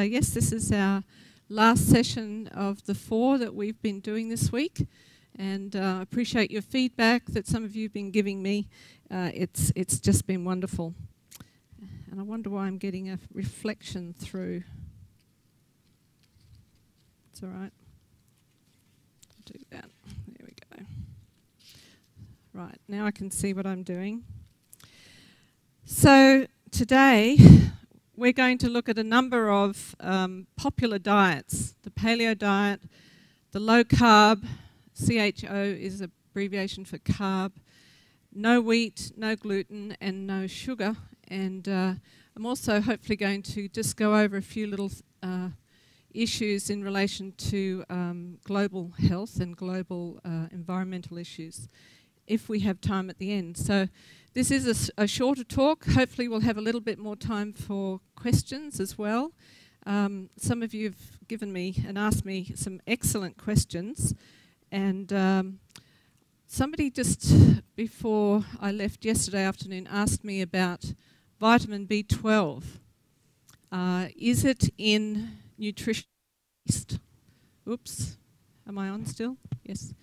yes, this is our last session of the 4 that we've been doing this week, and I appreciate your feedback that some of you have been giving me. It's just been wonderful, and I wonder why I'm getting a reflection through. It's all right. I'll do that. There we go. Right, now I can see what I'm doing. So today we're going to look at a number of popular diets. The paleo diet, the low carb, CHO is an abbreviation for carb, no wheat, no gluten and no sugar. And I'm also hopefully going to just go over a few little issues in relation to global health and global environmental issues, if we have time at the end. So this is a shorter talk. Hopefully we'll have a little bit more time for questions as well. Some of you have given me and asked me some excellent questions, and somebody just before I left yesterday afternoon asked me about vitamin B12. Is it in nutrition yeast? Oops, am I on still? Yes.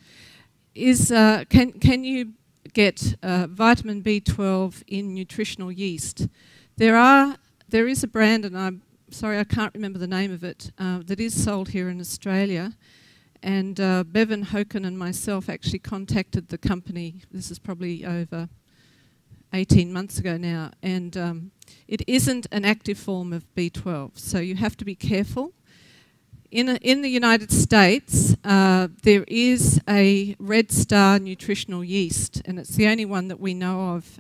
Can you get vitamin B12 in nutritional yeast? There is a brand, and I'm sorry I can't remember the name of it, that is sold here in Australia. And Bevan Hoken and myself actually contacted the company. This is probably over 18 months ago now, and it isn't an active form of B12, so you have to be careful. In the United States, there is a Red Star nutritional yeast, and it's the only one that we know of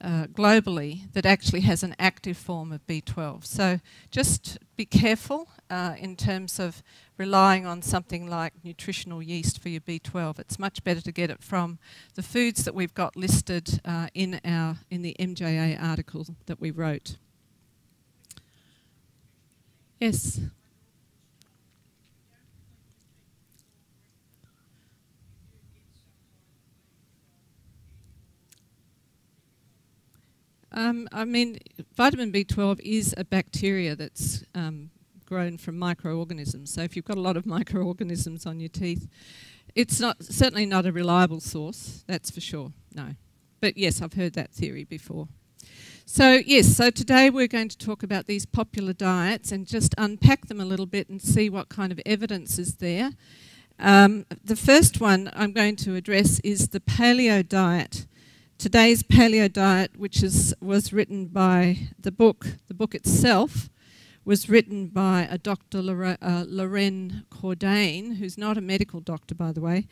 globally that actually has an active form of B12. So just be careful in terms of relying on something like nutritional yeast for your B12. It's much better to get it from the foods that we've got listed in the MJA article that we wrote. Yes. I mean, vitamin B12 is a bacteria that's grown from microorganisms. So if you've got a lot of microorganisms on your teeth, it's certainly not a reliable source, that's for sure, no. But yes, I've heard that theory before. So yes, so today we're going to talk about these popular diets and just unpack them a little bit and see what kind of evidence is there. The first one I'm going to address is the paleo diet. Today's paleo diet, which was written by the book itself was written by a Dr. Lorraine Cordain, who's not a medical doctor, by the way.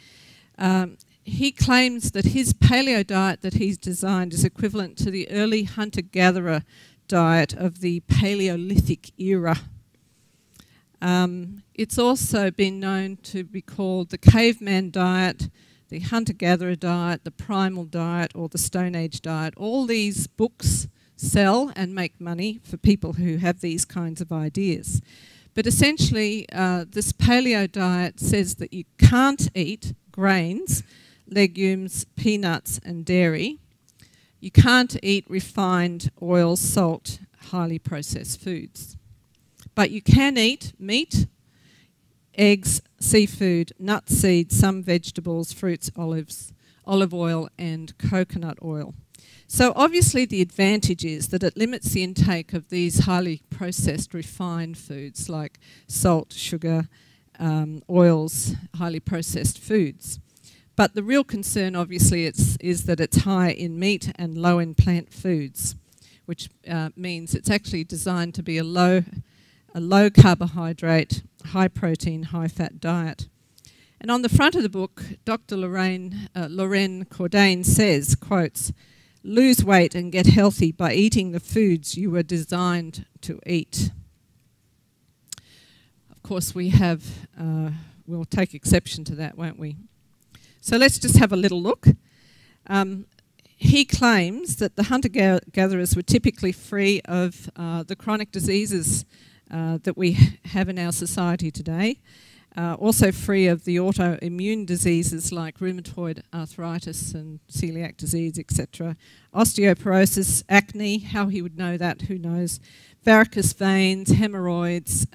He claims that his paleo diet that he's designed is equivalent to the early hunter-gatherer diet of the Paleolithic era. It's also been known to be called the caveman diet, the hunter-gatherer diet, the primal diet, or the Stone Age diet. All these books sell and make money for people who have these kinds of ideas. But essentially, this paleo diet says that you can't eat grains, legumes, peanuts and dairy. You can't eat refined oil, salt, highly processed foods. But you can eat meat, eggs, seafood, nuts, seeds, some vegetables, fruits, olive oil and coconut oil. So obviously the advantage is that it limits the intake of these highly processed refined foods like salt, sugar, oils, highly processed foods. But the real concern obviously is that it's high in meat and low in plant foods, which means it's actually designed to be a low carbohydrate, high protein, high fat diet. And on the front of the book, Dr. Lorraine Cordain says, quotes, "Lose weight and get healthy by eating the foods you were designed to eat." Of course, we'll take exception to that, won't we? So let's just have a little look. He claims that the hunter-gatherers were typically free of the chronic diseases that we have in our society today. also free of the autoimmune diseases like rheumatoid arthritis and celiac disease, etc. Osteoporosis, acne, how he would know that, who knows. Varicose veins, hemorrhoids,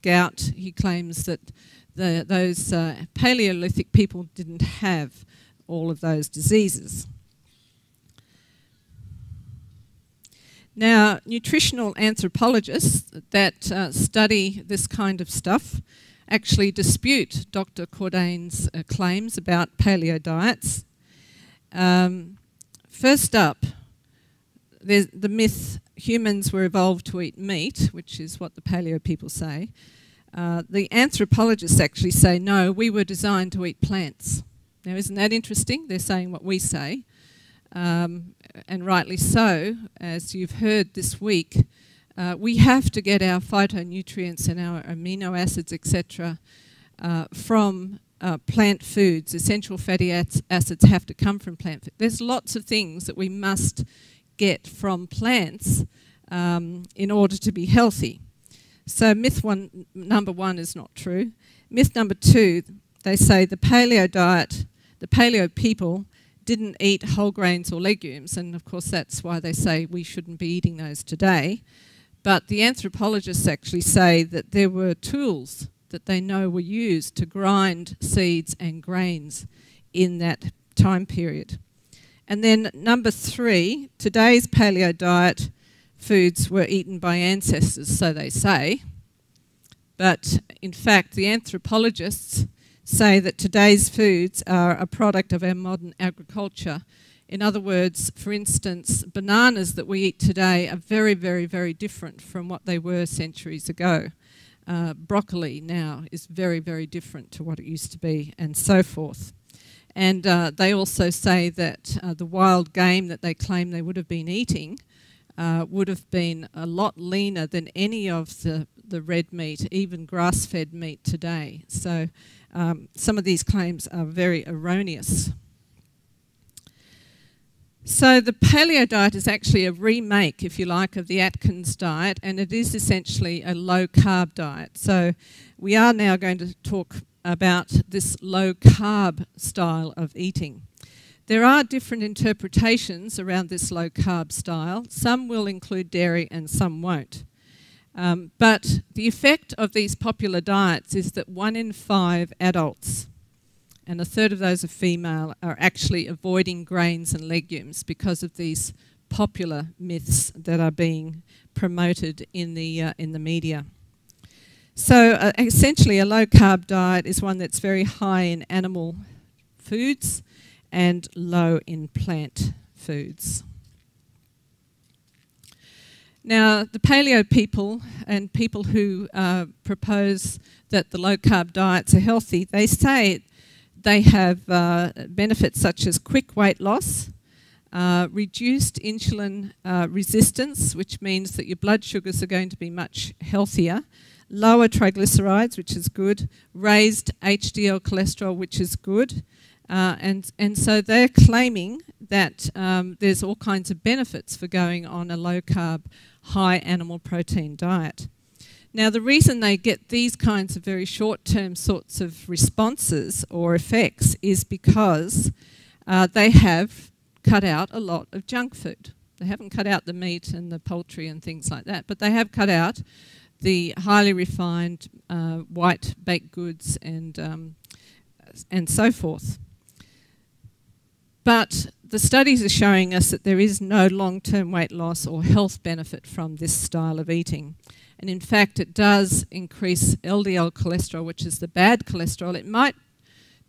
gout. He claims that those Paleolithic people didn't have all of those diseases. Now, nutritional anthropologists that study this kind of stuff actually dispute Dr. Cordain's claims about paleo diets. First up, there's the myth humans were evolved to eat meat, which is what the paleo people say. The anthropologists actually say, no, we were designed to eat plants. Now, isn't that interesting? They're saying what we say, and rightly so. As you've heard this week, we have to get our phytonutrients and our amino acids, etc., from plant foods. Essential fatty acids have to come from plant food. There's lots of things that we must get from plants in order to be healthy. So myth number one is not true. Myth number two, they say the paleo diet, the paleo people didn't eat whole grains or legumes, and of course that's why they say we shouldn't be eating those today. But the anthropologists actually say that there were tools that they know were used to grind seeds and grains in that time period. And then number three, today's paleo diet foods were eaten by ancestors, so they say. But in fact, the anthropologists say that today's foods are a product of our modern agriculture. In other words, for instance, bananas that we eat today are very, very, very different from what they were centuries ago. Broccoli now is very, very different to what it used to be, and so forth. And they also say that the wild game that they claim they would have been eating would have been a lot leaner than any of the red meat, even grass-fed meat today. So some of these claims are very erroneous. So the paleo diet is actually a remake, if you like, of the Atkins diet, and it is essentially a low-carb diet. So we are now going to talk about this low-carb style of eating. There are different interpretations around this low-carb style. Some will include dairy and some won't. But the effect of these popular diets is that 1 in 5 adults, and a third of those are female, are actually avoiding grains and legumes because of these popular myths that are being promoted in the media. So essentially a low-carb diet is one that's very high in animal foods and low in plant foods. Now, the paleo people and people who propose that the low-carb diets are healthy, they say they have benefits such as quick weight loss, reduced insulin resistance, which means that your blood sugars are going to be much healthier, lower triglycerides, which is good, raised HDL cholesterol, which is good, and so they're claiming that there's all kinds of benefits for going on a low-carb, high animal protein diet. Now, the reason they get these kinds of very short-term sorts of responses or effects is because they have cut out a lot of junk food. They haven't cut out the meat and the poultry and things like that, but they have cut out the highly refined white baked goods and so forth. But the studies are showing us that there is no long-term weight loss or health benefit from this style of eating. And in fact, it does increase LDL cholesterol, which is the bad cholesterol. It might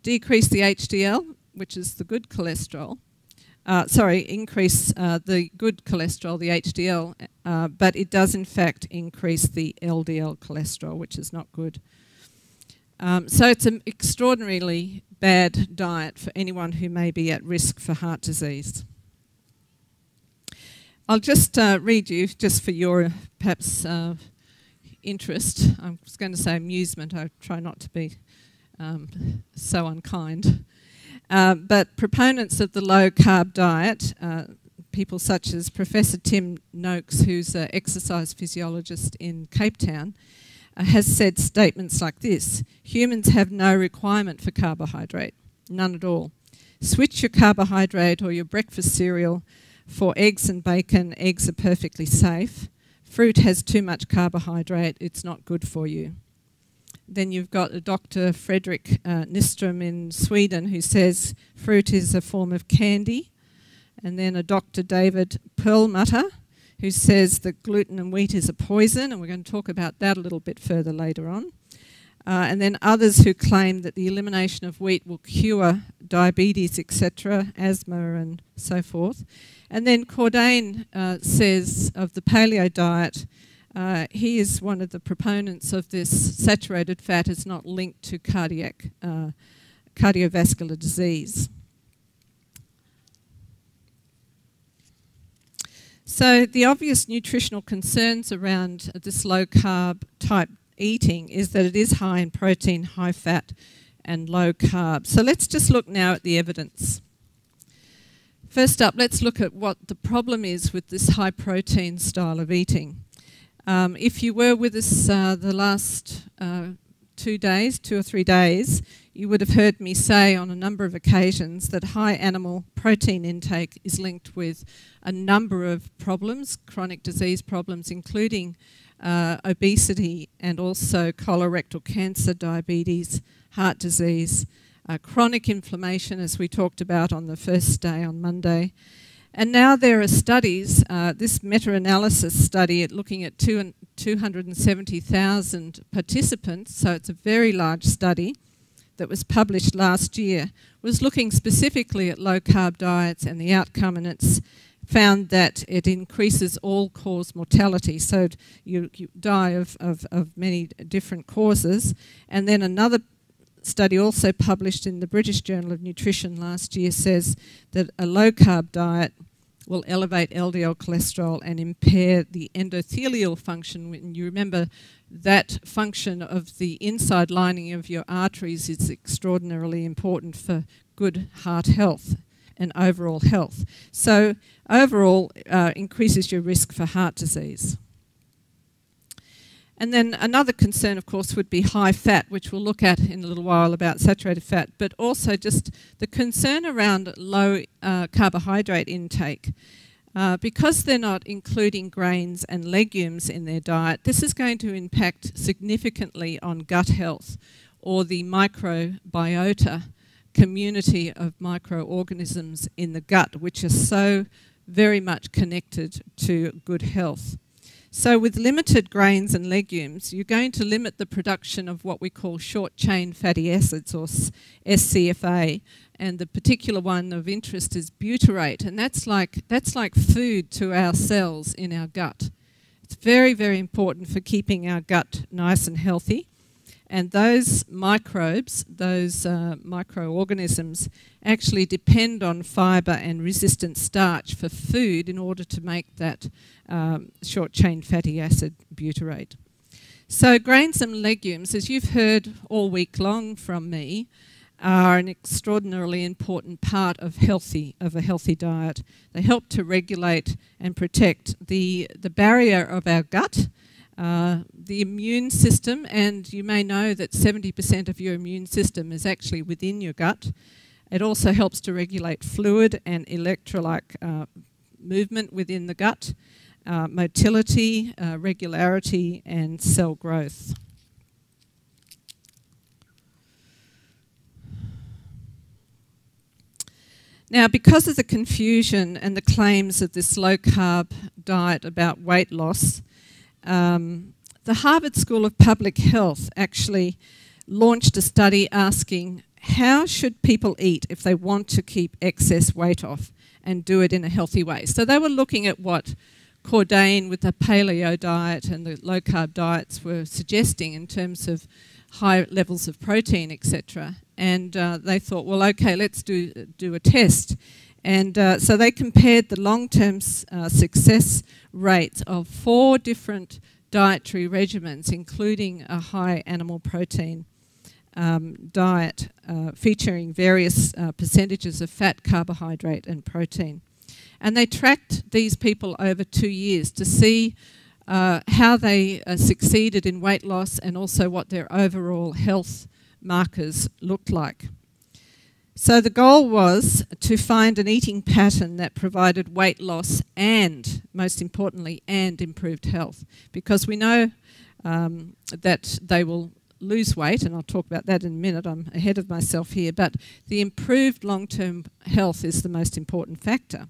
decrease the HDL, which is the good cholesterol. Increase the good cholesterol, the HDL, but it does in fact increase the LDL cholesterol, which is not good. So it's an extraordinarily bad diet for anyone who may be at risk for heart disease. I'll just read you, just for your perhaps interest. I was going to say amusement. I try not to be so unkind. But proponents of the low-carb diet, people such as Professor Tim Noakes, who's an exercise physiologist in Cape Town, has said statements like this: humans have no requirement for carbohydrate, none at all. Switch your carbohydrate or your breakfast cereal for eggs and bacon. Eggs are perfectly safe. Fruit has too much carbohydrate, it's not good for you. Then you've got Dr. Fredrik Nyström in Sweden, who says fruit is a form of candy. And then a Dr. David Perlmutter, who says that gluten and wheat is a poison, and we're going to talk about that a little bit further later on. And then others who claim that the elimination of wheat will cure diabetes, etc., asthma and so forth. And then Cordain says of the paleo diet, he is one of the proponents of this: saturated fat is not linked to cardiovascular disease. So the obvious nutritional concerns around this low-carb type eating is that it is high in protein, high fat and low carb. So let's just look now at the evidence. First up, let's look at what the problem is with this high protein style of eating. If you were with us the last 2 or 3 days, you would have heard me say on a number of occasions that high animal protein intake is linked with a number of problems, chronic disease problems, including obesity and also colorectal cancer, diabetes, heart disease, chronic inflammation, as we talked about on the first day on Monday. And now there are studies, this meta-analysis study looking at 270,000 participants, so it's a very large study that was published last year, was looking specifically at low-carb diets and the outcome, and it's found that it increases all-cause mortality, so you die of many different causes. And then another study also published in the British Journal of Nutrition last year says that a low-carb diet will elevate LDL cholesterol and impair the endothelial function. And you remember that function of the inside lining of your arteries is extraordinarily important for good heart health and overall health. So overall increases your risk for heart disease. And then another concern, of course, would be high fat, which we'll look at in a little while about saturated fat, but also just the concern around low carbohydrate intake. Because they're not including grains and legumes in their diet, this is going to impact significantly on gut health, or the microbiota community of microorganisms in the gut, which are so very much connected to good health. So with limited grains and legumes, you're going to limit the production of what we call short-chain fatty acids, or SCFA, and the particular one of interest is butyrate, and that's like food to our cells in our gut. It's very, very important for keeping our gut nice and healthy. And those microbes, those microorganisms, actually depend on fibre and resistant starch for food in order to make that short-chain fatty acid butyrate. So grains and legumes, as you've heard all week long from me, are an extraordinarily important part of a healthy diet. They help to regulate and protect the barrier of our gut, the immune system, and you may know that 70% of your immune system is actually within your gut. It also helps to regulate fluid and electrolyte movement within the gut, motility, regularity, and cell growth. Now, because of the confusion and the claims of this low-carb diet about weight loss, the Harvard School of Public Health actually launched a study asking how should people eat if they want to keep excess weight off and do it in a healthy way. So they were looking at what Cordain with the paleo diet and the low-carb diets were suggesting in terms of high levels of protein, etc. And they thought, well, okay, let's do a test. And so they compared the long-term success rates of 4 different dietary regimens, including a high animal protein diet featuring various percentages of fat, carbohydrate and protein. And they tracked these people over 2 years to see how they succeeded in weight loss, and also what their overall health markers looked like. So the goal was to find an eating pattern that provided weight loss and, most importantly, and improved health, because we know that they will lose weight, and I'll talk about that in a minute. I'm ahead of myself here, but the improved long-term health is the most important factor.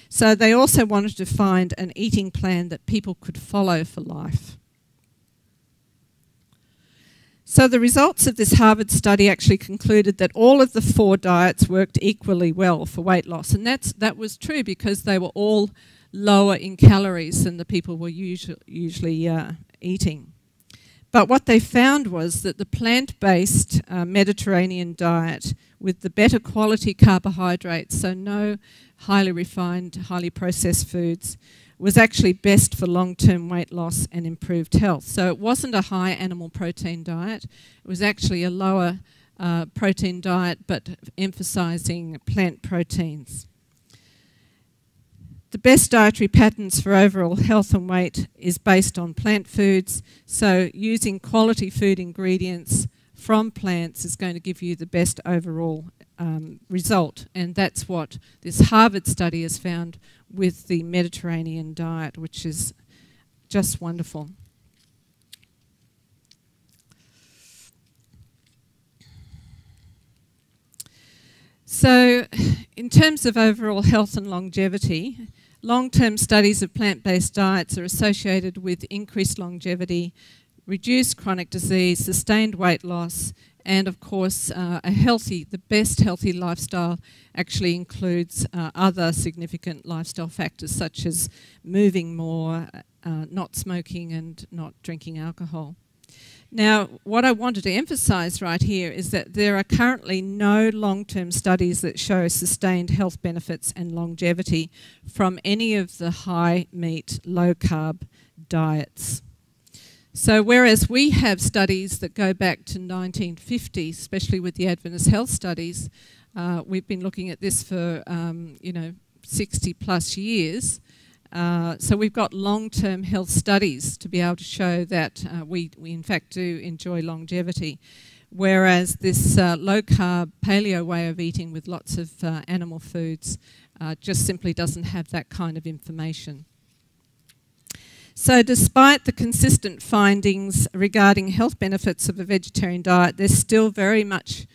So they also wanted to find an eating plan that people could follow for life. So the results of this Harvard study actually concluded that all of the 4 diets worked equally well for weight loss, and that was true because they were all lower in calories than the people were usually eating. But what they found was that the plant-based Mediterranean diet with the better quality carbohydrates, so no highly refined, highly processed foods, was actually best for long-term weight loss and improved health. So it wasn't a high animal protein diet. It was actually a lower protein diet, but emphasising plant proteins. The best dietary patterns for overall health and weight is based on plant foods, so using quality food ingredients from plants is going to give you the best overall result, and that's what this Harvard study has found with the Mediterranean diet, which is just wonderful. So in terms of overall health and longevity, long-term studies of plant-based diets are associated with increased longevity, reduced chronic disease, sustained weight loss, and of course the best healthy lifestyle actually includes other significant lifestyle factors such as moving more, not smoking and not drinking alcohol. Now, what I wanted to emphasise right here is that there are currently no long-term studies that show sustained health benefits and longevity from any of the high-meat, low-carb diets. So whereas we have studies that go back to 1950, especially with the Adventist health studies, we've been looking at this for 60 plus years. So we've got long-term health studies to be able to show that we in fact do enjoy longevity, whereas this low-carb paleo way of eating with lots of animal foods just simply doesn't have that kind of information. So despite the consistent findings regarding health benefits of a vegetarian diet, there's still very much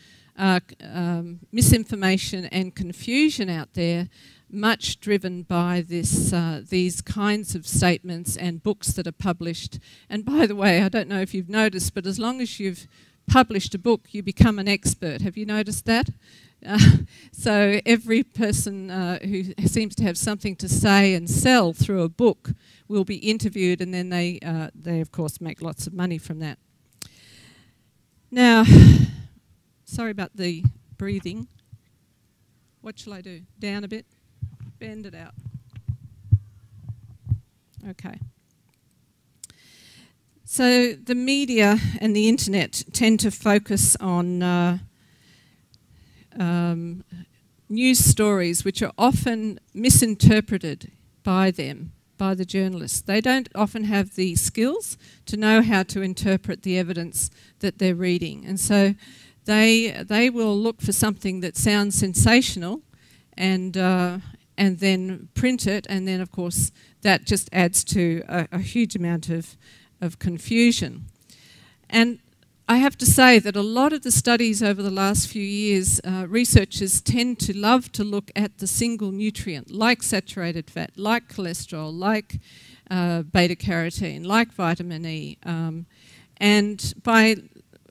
misinformation and confusion out there, much driven by these kinds of statements and books that are published. And by the way, I don't know if you've noticed, but as long as you've published a book, you become an expert. Have you noticed that? So every person who seems to have something to say and sell through a book will be interviewed, and then they of course make lots of money from that. Now, sorry about the breathing. What shall I do? Down a bit? Bend it out. Okay. So the media and the internet tend to focus on news stories which are often misinterpreted by them, by the journalists. They don't often have the skills to know how to interpret the evidence that they're reading, and so they will look for something that sounds sensational and then print it, and then of course that just adds to a huge amount of confusion. And I have to say that a lot of the studies over the last few years, researchers tend to love to look at the single nutrient, like saturated fat, like cholesterol, like beta-carotene, like vitamin E. And by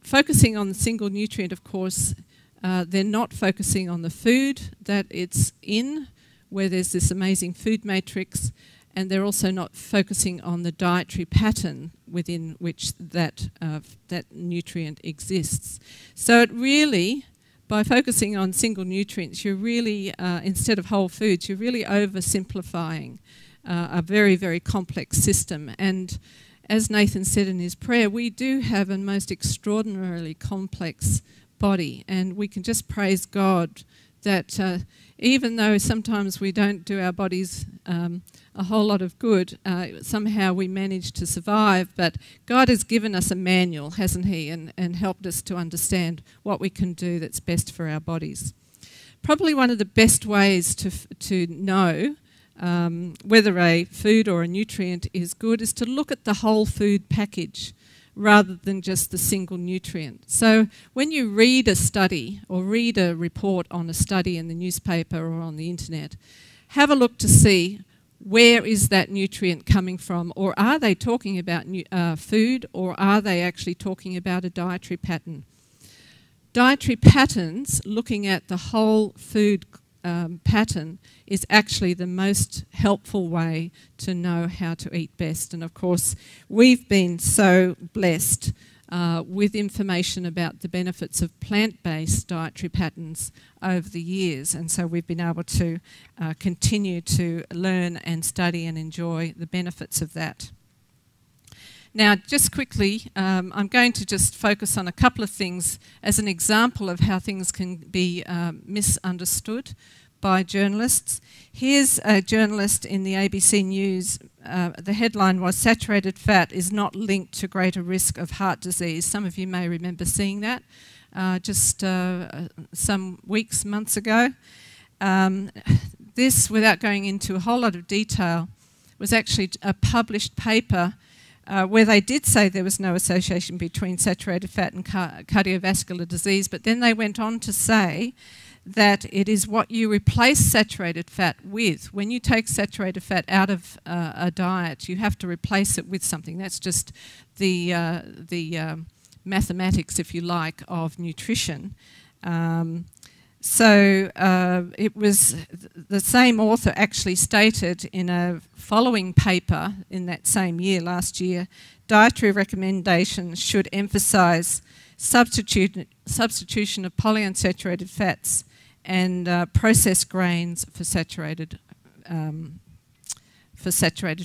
focusing on the single nutrient, of course, they're not focusing on the food that it's in, where there's this amazing food matrix, and they're also not focusing on the dietary pattern within which that nutrient exists. So it really, by focusing on single nutrients, you're really, instead of whole foods, you're really oversimplifying a very, very complex system. And as Nathan said in his prayer, we do have a most extraordinarily complex body, and we can just praise God that even though sometimes we don't do our bodies a whole lot of good, somehow we manage to survive. But God has given us a manual, hasn't He, and helped us to understand what we can do that's best for our bodies. Probably one of the best ways to know whether a food or a nutrient is good is to look at the whole food package rather than just the single nutrient. So when you read a study or read a report on a study in the newspaper or on the internet, have a look to see where is that nutrient coming from, or are they talking about food, or are they actually talking about a dietary pattern? Dietary patterns, looking at the whole food pattern, is actually the most helpful way to know how to eat best. And of course, we've been so blessed with information about the benefits of plant-based dietary patterns over the years, and so we've been able to continue to learn and study and enjoy the benefits of that. Now, just quickly, I'm going to just focus on a couple of things as an example of how things can be misunderstood by journalists. Here's a journalist in the ABC News. The headline was, "Saturated fat is not linked to greater risk of heart disease." Some of you may remember seeing that just some weeks, months ago. This, without going into a whole lot of detail, was actually a published paper where they did say there was no association between saturated fat and cardiovascular disease, but then they went on to say that it is what you replace saturated fat with. When you take saturated fat out of a diet, you have to replace it with something. That's just the mathematics, if you like, of nutrition. So it was the same author actually stated in a following paper in that same year, last year, dietary recommendations should emphasise substitution of polyunsaturated fats and processed grains for saturated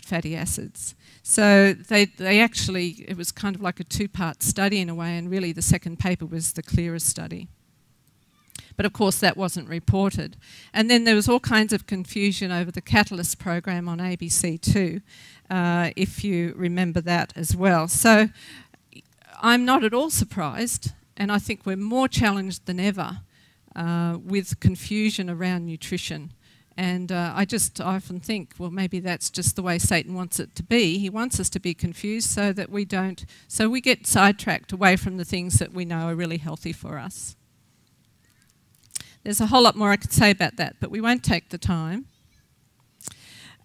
fatty acids. So they actually, it was kind of like a two-part study in a way, and really the second paper was the clearest study. But of course that wasn't reported. And then there was all kinds of confusion over the Catalyst program on ABC too, if you remember that as well. So I'm not at all surprised, and I think we're more challenged than ever with confusion around nutrition. And I often think, well, maybe that's just the way Satan wants it to be. He wants us to be confused so that we get sidetracked away from the things that we know are really healthy for us. There's a whole lot more I could say about that, but we won't take the time.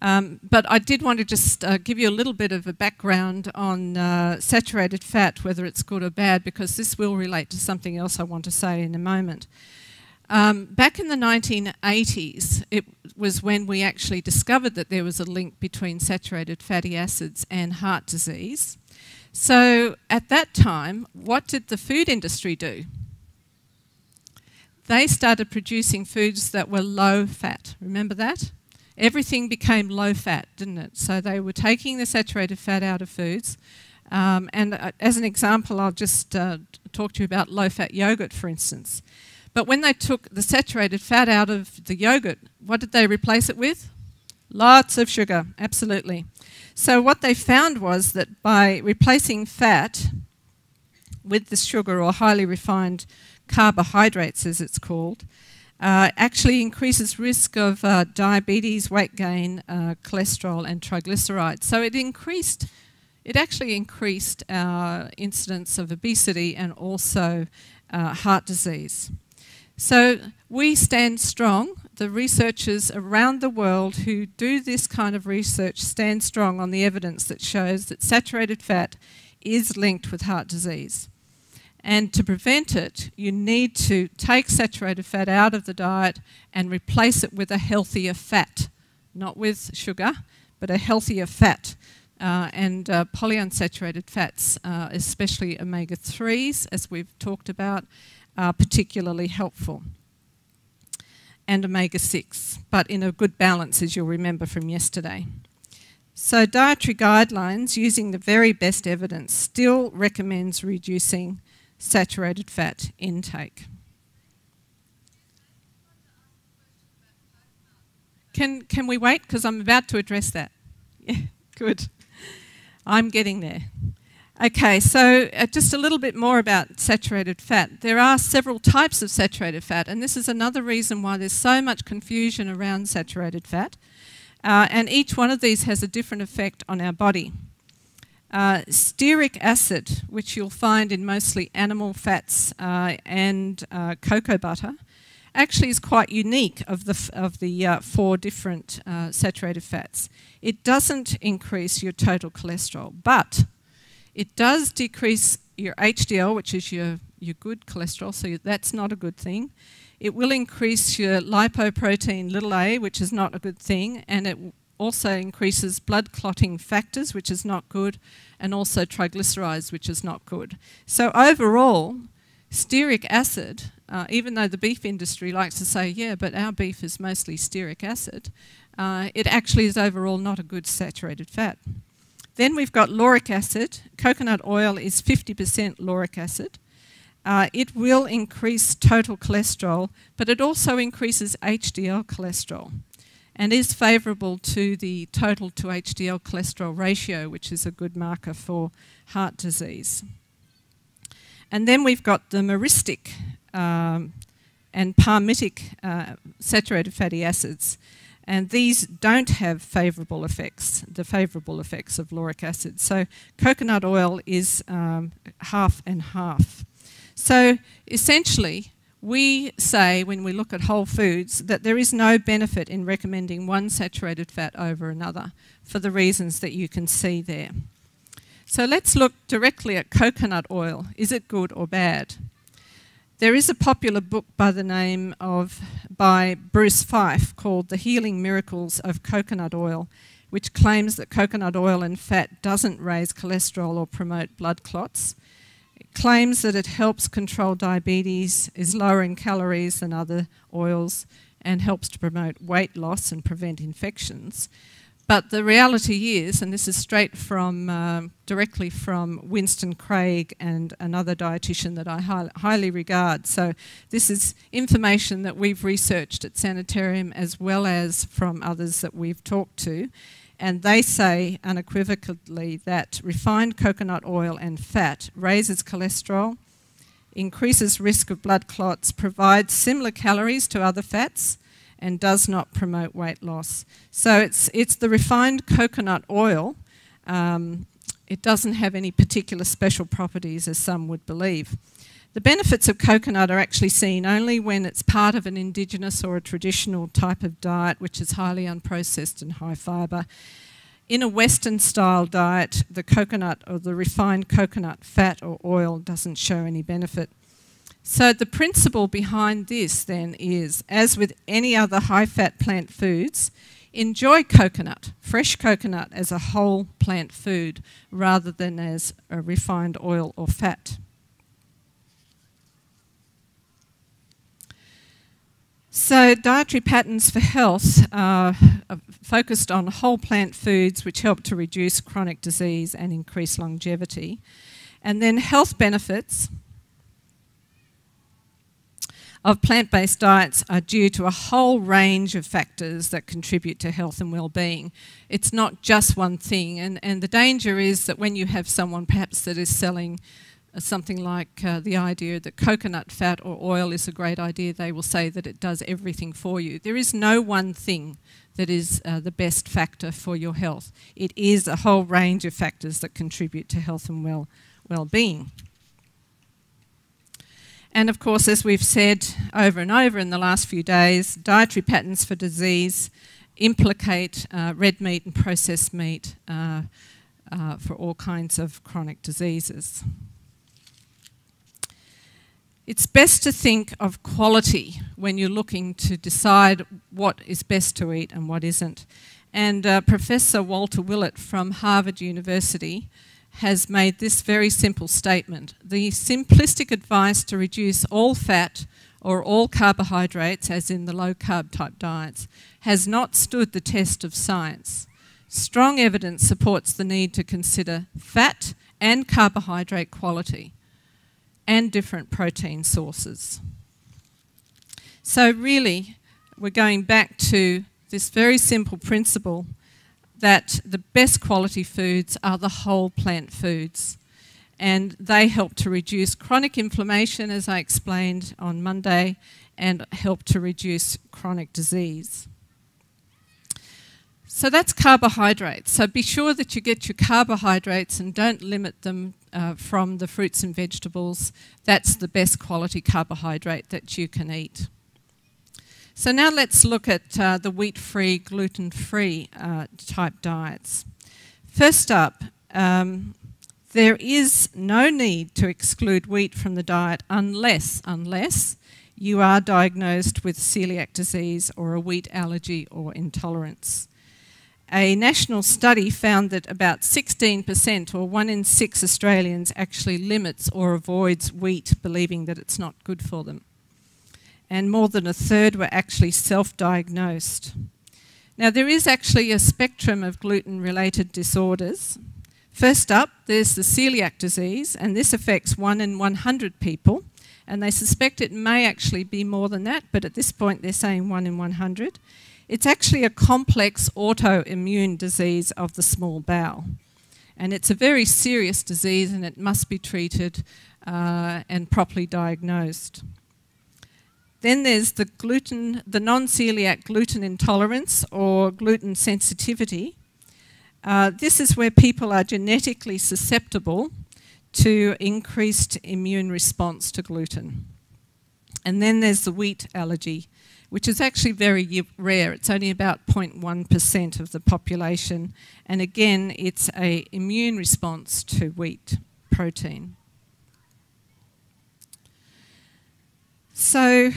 But I did want to just give you a little bit of a background on saturated fat, whether it's good or bad, because this will relate to something else I want to say in a moment. Back in the 1980s, it was when we actually discovered that there was a link between saturated fatty acids and heart disease. So at that time, what did the food industry do? They started producing foods that were low fat. Remember that? Everything became low fat, didn't it? So they were taking the saturated fat out of foods. And as an example, I'll just talk to you about low-fat yogurt, for instance. But when they took the saturated fat out of the yogurt, what did they replace it with? Lots of sugar, absolutely. So what they found was that by replacing fat with the sugar, or highly refined carbohydrates as it's called, actually increases risk of diabetes, weight gain, cholesterol and triglycerides. So it actually increased our incidence of obesity and also heart disease. So we stand strong. The researchers around the world who do this kind of research stand strong on the evidence that shows that saturated fat is linked with heart disease. And to prevent it, you need to take saturated fat out of the diet and replace it with a healthier fat, not with sugar, but a healthier fat. And polyunsaturated fats, especially omega-3s, as we've talked about, are particularly helpful. And omega-6, but in a good balance, as you'll remember from yesterday. So dietary guidelines, using the very best evidence, still recommends reducing saturated fat intake. Can we wait? Because I'm about to address that. Yeah, good. I'm getting there. Okay, so just a little bit more about saturated fat. There are several types of saturated fat, and this is another reason why there's so much confusion around saturated fat. And each one of these has a different effect on our body. Stearic acid, which you'll find in mostly animal fats and cocoa butter, actually is quite unique of the 4 different saturated fats. It doesn't increase your total cholesterol, but it does decrease your HDL, which is your good cholesterol, so that's not a good thing. It will increase your lipoprotein a, which is not a good thing, and it also increases blood clotting factors, which is not good, and also triglycerides, which is not good. So overall, stearic acid, even though the beef industry likes to say, yeah, but our beef is mostly stearic acid, it actually is overall not a good saturated fat. Then we've got lauric acid. Coconut oil is 50% lauric acid. It will increase total cholesterol, but it also increases HDL cholesterol and is favourable to the total to HDL cholesterol ratio, which is a good marker for heart disease. And then we've got the myristic and palmitic saturated fatty acids. And these don't have favourable effects, the favourable effects of lauric acid. So coconut oil is half and half. So essentially, we say when we look at whole foods that there is no benefit in recommending one saturated fat over another for the reasons that you can see there. So let's look directly at coconut oil. Is it good or bad? There is a popular book by Bruce Fife called The Healing Miracles of Coconut Oil, which claims that coconut oil and fat doesn't raise cholesterol or promote blood clots. It claims that it helps control diabetes, is lower in calories than other oils, and helps to promote weight loss and prevent infections. But the reality is, and this is straight from directly from Winston Craig and another dietitian that I highly regard. So this is information that we've researched at Sanitarium as well as from others that we've talked to. And they say unequivocally that refined coconut oil and fat raises cholesterol, increases risk of blood clots, provides similar calories to other fats, and does not promote weight loss. So it's the refined coconut oil. It doesn't have any particular special properties as some would believe. The benefits of coconut are actually seen only when it's part of an indigenous or a traditional type of diet which is highly unprocessed and high fibre. In a Western style diet, the coconut or the refined coconut fat or oil doesn't show any benefit. So the principle behind this then is, as with any other high-fat plant foods, enjoy coconut, fresh coconut, as a whole plant food rather than as a refined oil or fat. So dietary patterns for health are focused on whole plant foods which help to reduce chronic disease and increase longevity. And then health benefits of plant-based diets are due to a whole range of factors that contribute to health and well-being. It's not just one thing, and the danger is that when you have someone perhaps that is selling something like the idea that coconut fat or oil is a great idea, they will say that it does everything for you. There is no one thing that is the best factor for your health. It is a whole range of factors that contribute to health and well-being. And of course, as we've said over and over in the last few days, dietary patterns for disease implicate red meat and processed meat for all kinds of chronic diseases. It's best to think of quality when you're looking to decide what is best to eat and what isn't. And Professor Walter Willett from Harvard University has made this very simple statement. The simplistic advice to reduce all fat or all carbohydrates, as in the low-carb type diets, has not stood the test of science. Strong evidence supports the need to consider fat and carbohydrate quality and different protein sources. So really, we're going back to this very simple principle that the best quality foods are the whole plant foods, and they help to reduce chronic inflammation, as I explained on Monday, and help to reduce chronic disease. So that's carbohydrates. So be sure that you get your carbohydrates and don't limit them from the fruits and vegetables. That's the best quality carbohydrate that you can eat. So now let's look at the wheat-free, gluten-free type diets. First up, there is no need to exclude wheat from the diet unless you are diagnosed with celiac disease or a wheat allergy or intolerance. A national study found that about 16%, or 1 in 6 Australians, actually limits or avoids wheat, believing that it's not good for them. And more than a third were actually self-diagnosed. Now, there is actually a spectrum of gluten-related disorders. First up, there's the celiac disease, and this affects 1 in 100 people, and they suspect it may actually be more than that, but at this point they're saying 1 in 100. It's actually a complex autoimmune disease of the small bowel. And it's a very serious disease, and it must be treated and properly diagnosed. Then there's the non-celiac gluten intolerance or gluten sensitivity. This is where people are genetically susceptible to increased immune response to gluten. And then there's the wheat allergy, which is actually very rare. It's only about 0.1% of the population. And again, it's an immune response to wheat protein. So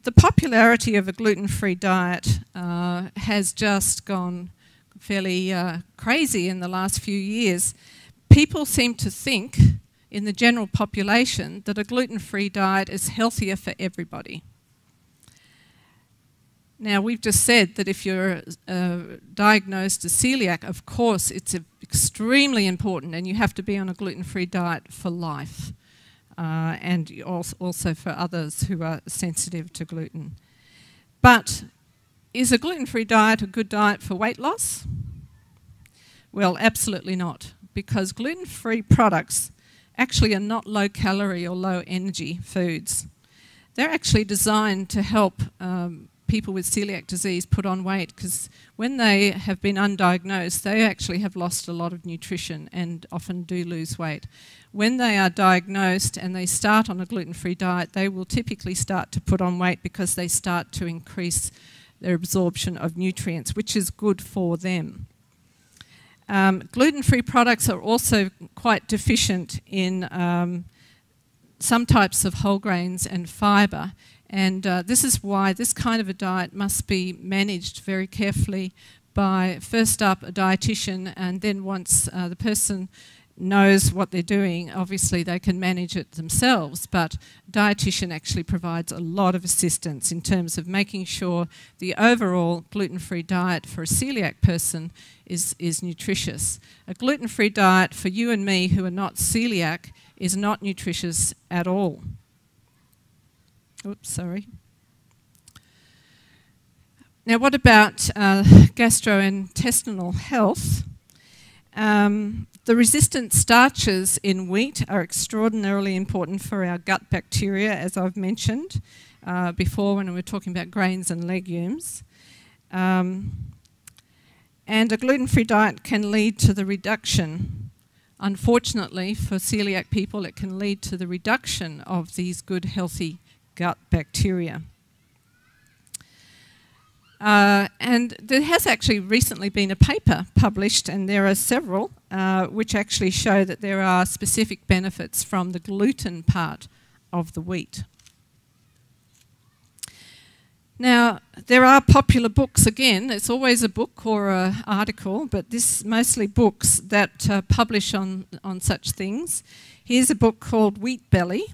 the popularity of a gluten-free diet has just gone fairly crazy in the last few years. People seem to think, in the general population, that a gluten-free diet is healthier for everybody. Now, we've just said that if you're diagnosed as celiac, of course, it's extremely important, and you have to be on a gluten-free diet for life, and also for others who are sensitive to gluten. But is a gluten-free diet a good diet for weight loss? Well, absolutely not, because gluten-free products actually are not low-calorie or low-energy foods. They're actually designed to help people with celiac disease put on weight, because when they have been undiagnosed, they actually have lost a lot of nutrition and often do lose weight. When they are diagnosed and they start on a gluten-free diet, they will typically start to put on weight because they start to increase their absorption of nutrients, which is good for them. Gluten-free products are also quite deficient in some types of whole grains and fibre. And this is why this kind of a diet must be managed very carefully by, first up, a dietitian, and then once the person knows what they're doing, obviously they can manage it themselves, but a dietitian actually provides a lot of assistance in terms of making sure the overall gluten-free diet for a celiac person is nutritious. A gluten-free diet for you and me who are not celiac is not nutritious at all. Oops, sorry. Now, what about gastrointestinal health? The resistant starches in wheat are extraordinarily important for our gut bacteria, as I've mentioned before when we were talking about grains and legumes. And a gluten-free diet can lead to the reduction. Unfortunately, for celiac people, it can lead to the reduction of these good, healthy gut bacteria. And there has actually recently been a paper published, and there are several, which actually show that there are specific benefits from the gluten part of the wheat. Now, there are popular books again. It's always a book or an article, but this mostly books that publish on such things. Here's a book called Wheat Belly,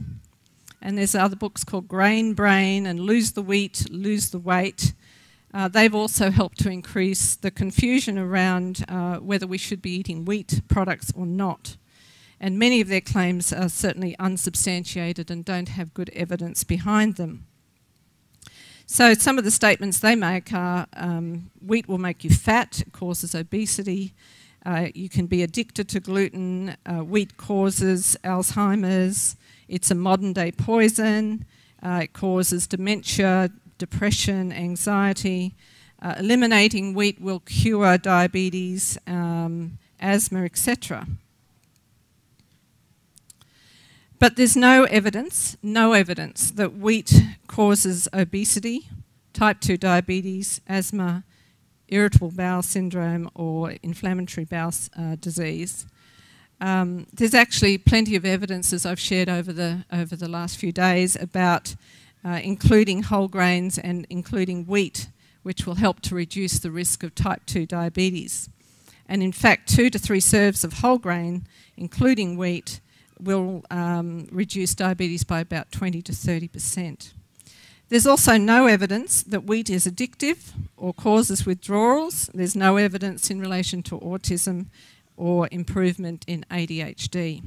and there's other books called Grain Brain and Lose the Wheat, Lose the Weight. They've also helped to increase the confusion around whether we should be eating wheat products or not. And many of their claims are certainly unsubstantiated and don't have good evidence behind them. So some of the statements they make are wheat will make you fat, it causes obesity, you can be addicted to gluten, wheat causes Alzheimer's, it's a modern day poison, it causes dementia, depression, anxiety, eliminating wheat will cure diabetes, asthma, etc. But there's no evidence that wheat causes obesity, type 2 diabetes, asthma, irritable bowel syndrome or inflammatory bowel disease. There's actually plenty of evidence, as I've shared over the last few days, about including whole grains and including wheat, which will help to reduce the risk of type 2 diabetes. And in fact, 2 to 3 serves of whole grain, including wheat, will reduce diabetes by about 20 to 30%. There's also no evidence that wheat is addictive or causes withdrawals. There's no evidence in relation to autism or improvement in ADHD.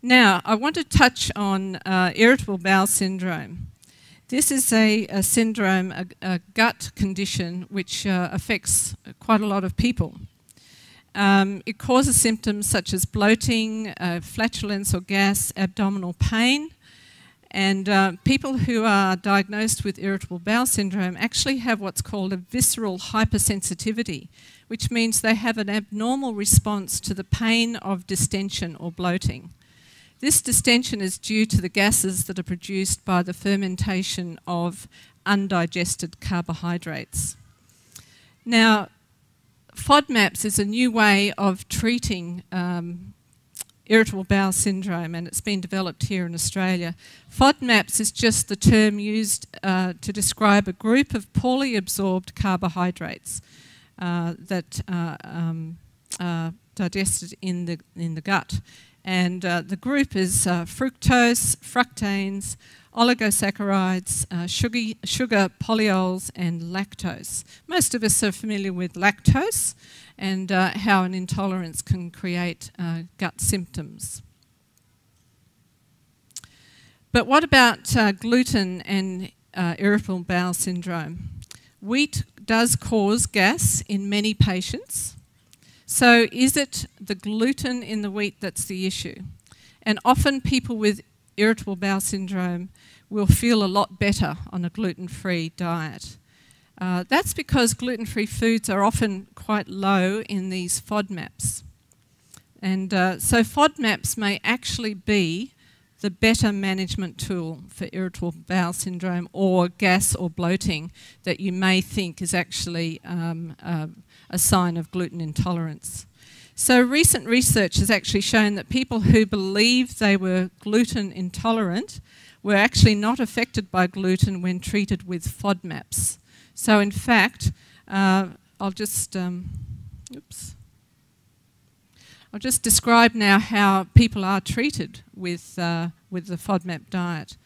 Now, I want to touch on irritable bowel syndrome. This is a syndrome, a gut condition which affects quite a lot of people. It causes symptoms such as bloating, flatulence or gas, abdominal pain, and people who are diagnosed with irritable bowel syndrome actually have what's called a visceral hypersensitivity, which means they have an abnormal response to the pain of distension or bloating. This distension is due to the gases that are produced by the fermentation of undigested carbohydrates. Now, FODMAPs is a new way of treating irritable bowel syndrome, and it's been developed here in Australia. FODMAPs is just the term used to describe a group of poorly absorbed carbohydrates that are digested in the gut. And the group is fructose, fructanes, oligosaccharides, sugar polyols and lactose. Most of us are familiar with lactose and how an intolerance can create gut symptoms. But what about gluten and irritable bowel syndrome? Wheat does cause gas in many patients. So is it the gluten in the wheat that's the issue? And often people with irritable bowel syndrome will feel a lot better on a gluten-free diet. That's because gluten-free foods are often quite low in these FODMAPs. And so FODMAPs may actually be the better management tool for irritable bowel syndrome or gas or bloating that you may think is actually a sign of gluten intolerance. So recent research has actually shown that people who believed they were gluten intolerant were actually not affected by gluten when treated with FODMAPs. So in fact, I'll just describe now how people are treated with the FODMAP diet.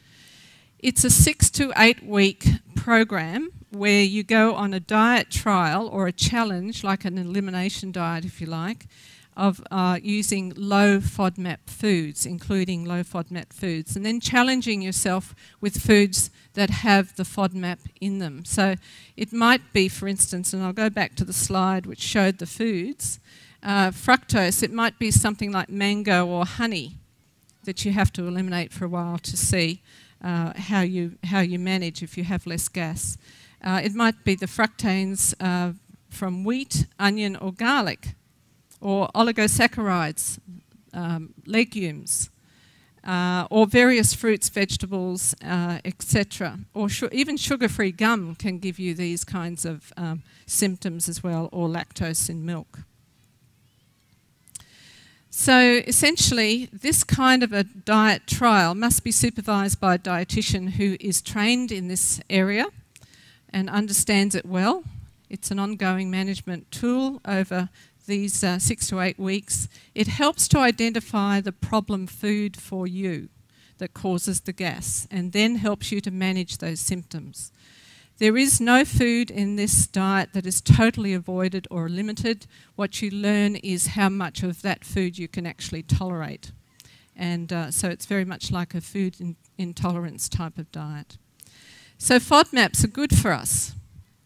It's a 6 to 8 week program where you go on a diet trial or a challenge, like an elimination diet if you like, of using low FODMAP foods, including low FODMAP foods, and then challenging yourself with foods that have the FODMAP in them. So it might be, for instance, and I'll go back to the slide which showed the foods, fructose, it might be something like mango or honey that you have to eliminate for a while to see how you manage if you have less gas. It might be the fructanes from wheat, onion or garlic, or oligosaccharides, legumes, or various fruits, vegetables, etc. Or even sugar-free gum can give you these kinds of symptoms as well, or lactose in milk. So essentially, this kind of a diet trial must be supervised by a dietitian who is trained in this area and understands it well. It's an ongoing management tool over these 6 to 8 weeks. It helps to identify the problem food for you that causes the gas and then helps you to manage those symptoms. There is no food in this diet that is totally avoided or limited. What you learn is how much of that food you can actually tolerate. And so it's very much like a food intolerance type of diet. So FODMAPs are good for us.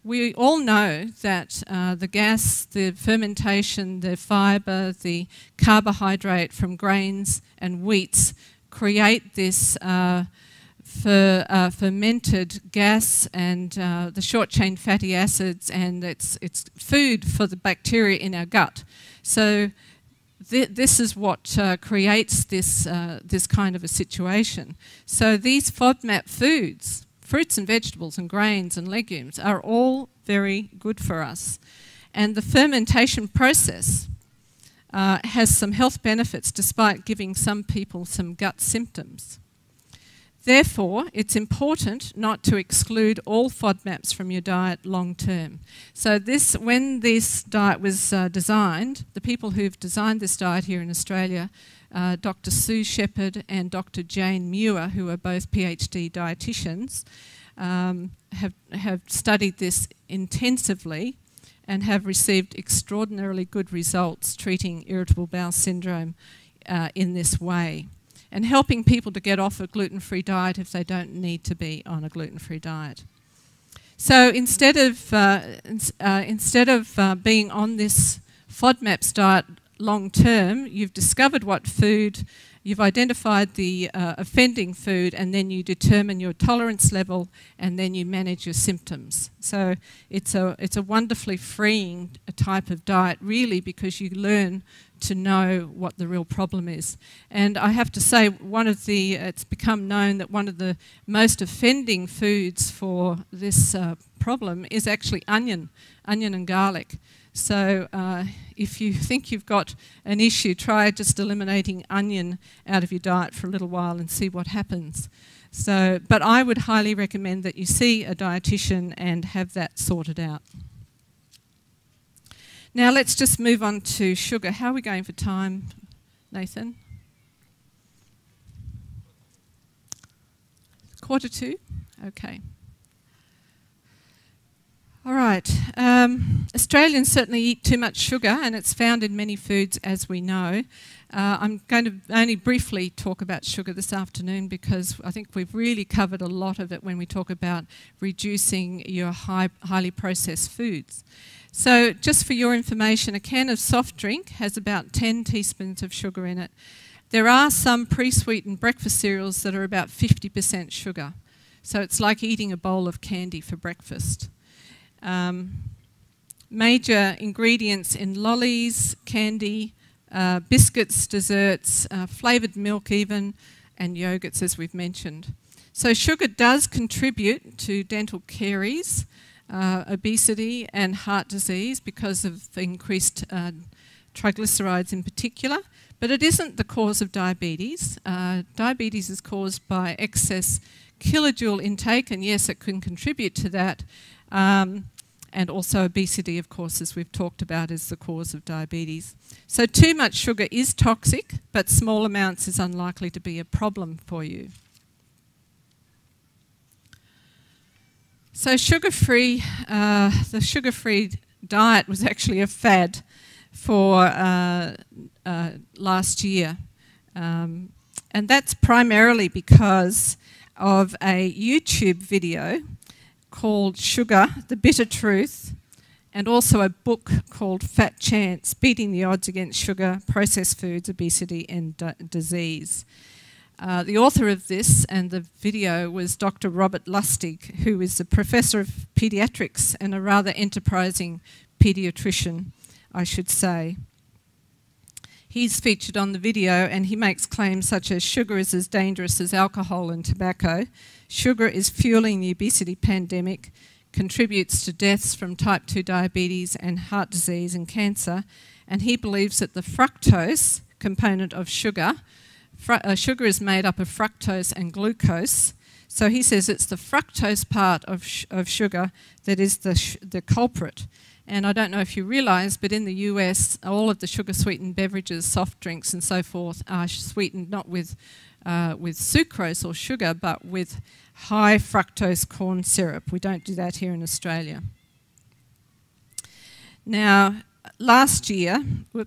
We all know that the gas, the fermentation, the fibre, the carbohydrate from grains and wheats create this fermented gas and the short-chain fatty acids, and it's food for the bacteria in our gut. So this is what creates this kind of a situation. So these FODMAP foods, fruits and vegetables and grains and legumes, are all very good for us. And the fermentation process has some health benefits despite giving some people some gut symptoms. Therefore, it's important not to exclude all FODMAPs from your diet long term. So when this diet was designed, the people who've designed this diet here in Australia, Dr. Sue Shepherd and Dr. Jane Muir, who are both PhD dietitians, have studied this intensively and have received extraordinarily good results treating irritable bowel syndrome in this way, and helping people to get off a gluten-free diet if they don't need to be on a gluten-free diet. So instead of being on this FODMAPs diet long term, you've discovered what food, you've identified the offending food, and then you determine your tolerance level, and then you manage your symptoms. So it's a wonderfully freeing type of diet, really, because you learn to know what the real problem is. And I have to say, it's become known that one of the most offending foods for this problem is actually onion and garlic. So if you think you've got an issue, try just eliminating onion out of your diet for a little while and see what happens. So, but I would highly recommend that you see a dietitian and have that sorted out. Now let's just move on to sugar. How are we going for time, Nathan? 1:45? Okay. All right. Australians certainly eat too much sugar, and it's found in many foods, as we know. I'm going to only briefly talk about sugar this afternoon because I think we've really covered a lot of it when we talk about reducing your highly processed foods. So just for your information, a can of soft drink has about 10 teaspoons of sugar in it. There are some pre-sweetened breakfast cereals that are about 50% sugar. So it's like eating a bowl of candy for breakfast. Major ingredients in lollies, candy, biscuits, desserts, flavoured milk even, and yogurts, as we've mentioned. So sugar does contribute to dental caries, obesity and heart disease because of increased triglycerides in particular, but it isn't the cause of diabetes. Diabetes is caused by excess kilojoule intake, and yes, it can contribute to that. And also obesity, of course, as we've talked about, is the cause of diabetes. So too much sugar is toxic, but small amounts is unlikely to be a problem for you. So sugar-free, the sugar-free diet was actually a fad for last year. And that's primarily because of a YouTube video called Sugar, The Bitter Truth, and also a book called Fat Chance, Beating the Odds Against Sugar, Processed Foods, Obesity and Disease. The author of this and the video was Dr. Robert Lustig, who is a professor of paediatrics and a rather enterprising paediatrician, I should say. He's featured on the video, and he makes claims such as sugar is as dangerous as alcohol and tobacco, sugar is fueling the obesity pandemic, contributes to deaths from type 2 diabetes and heart disease and cancer, and he believes that the fructose component of sugar, sugar is made up of fructose and glucose, so he says it's the fructose part of sugar that is the culprit. And I don't know if you realise, but in the US, all of the sugar-sweetened beverages, soft drinks and so forth, are sweetened not with sucrose or sugar, but with high fructose corn syrup. We don't do that here in Australia. Now, last year, we'll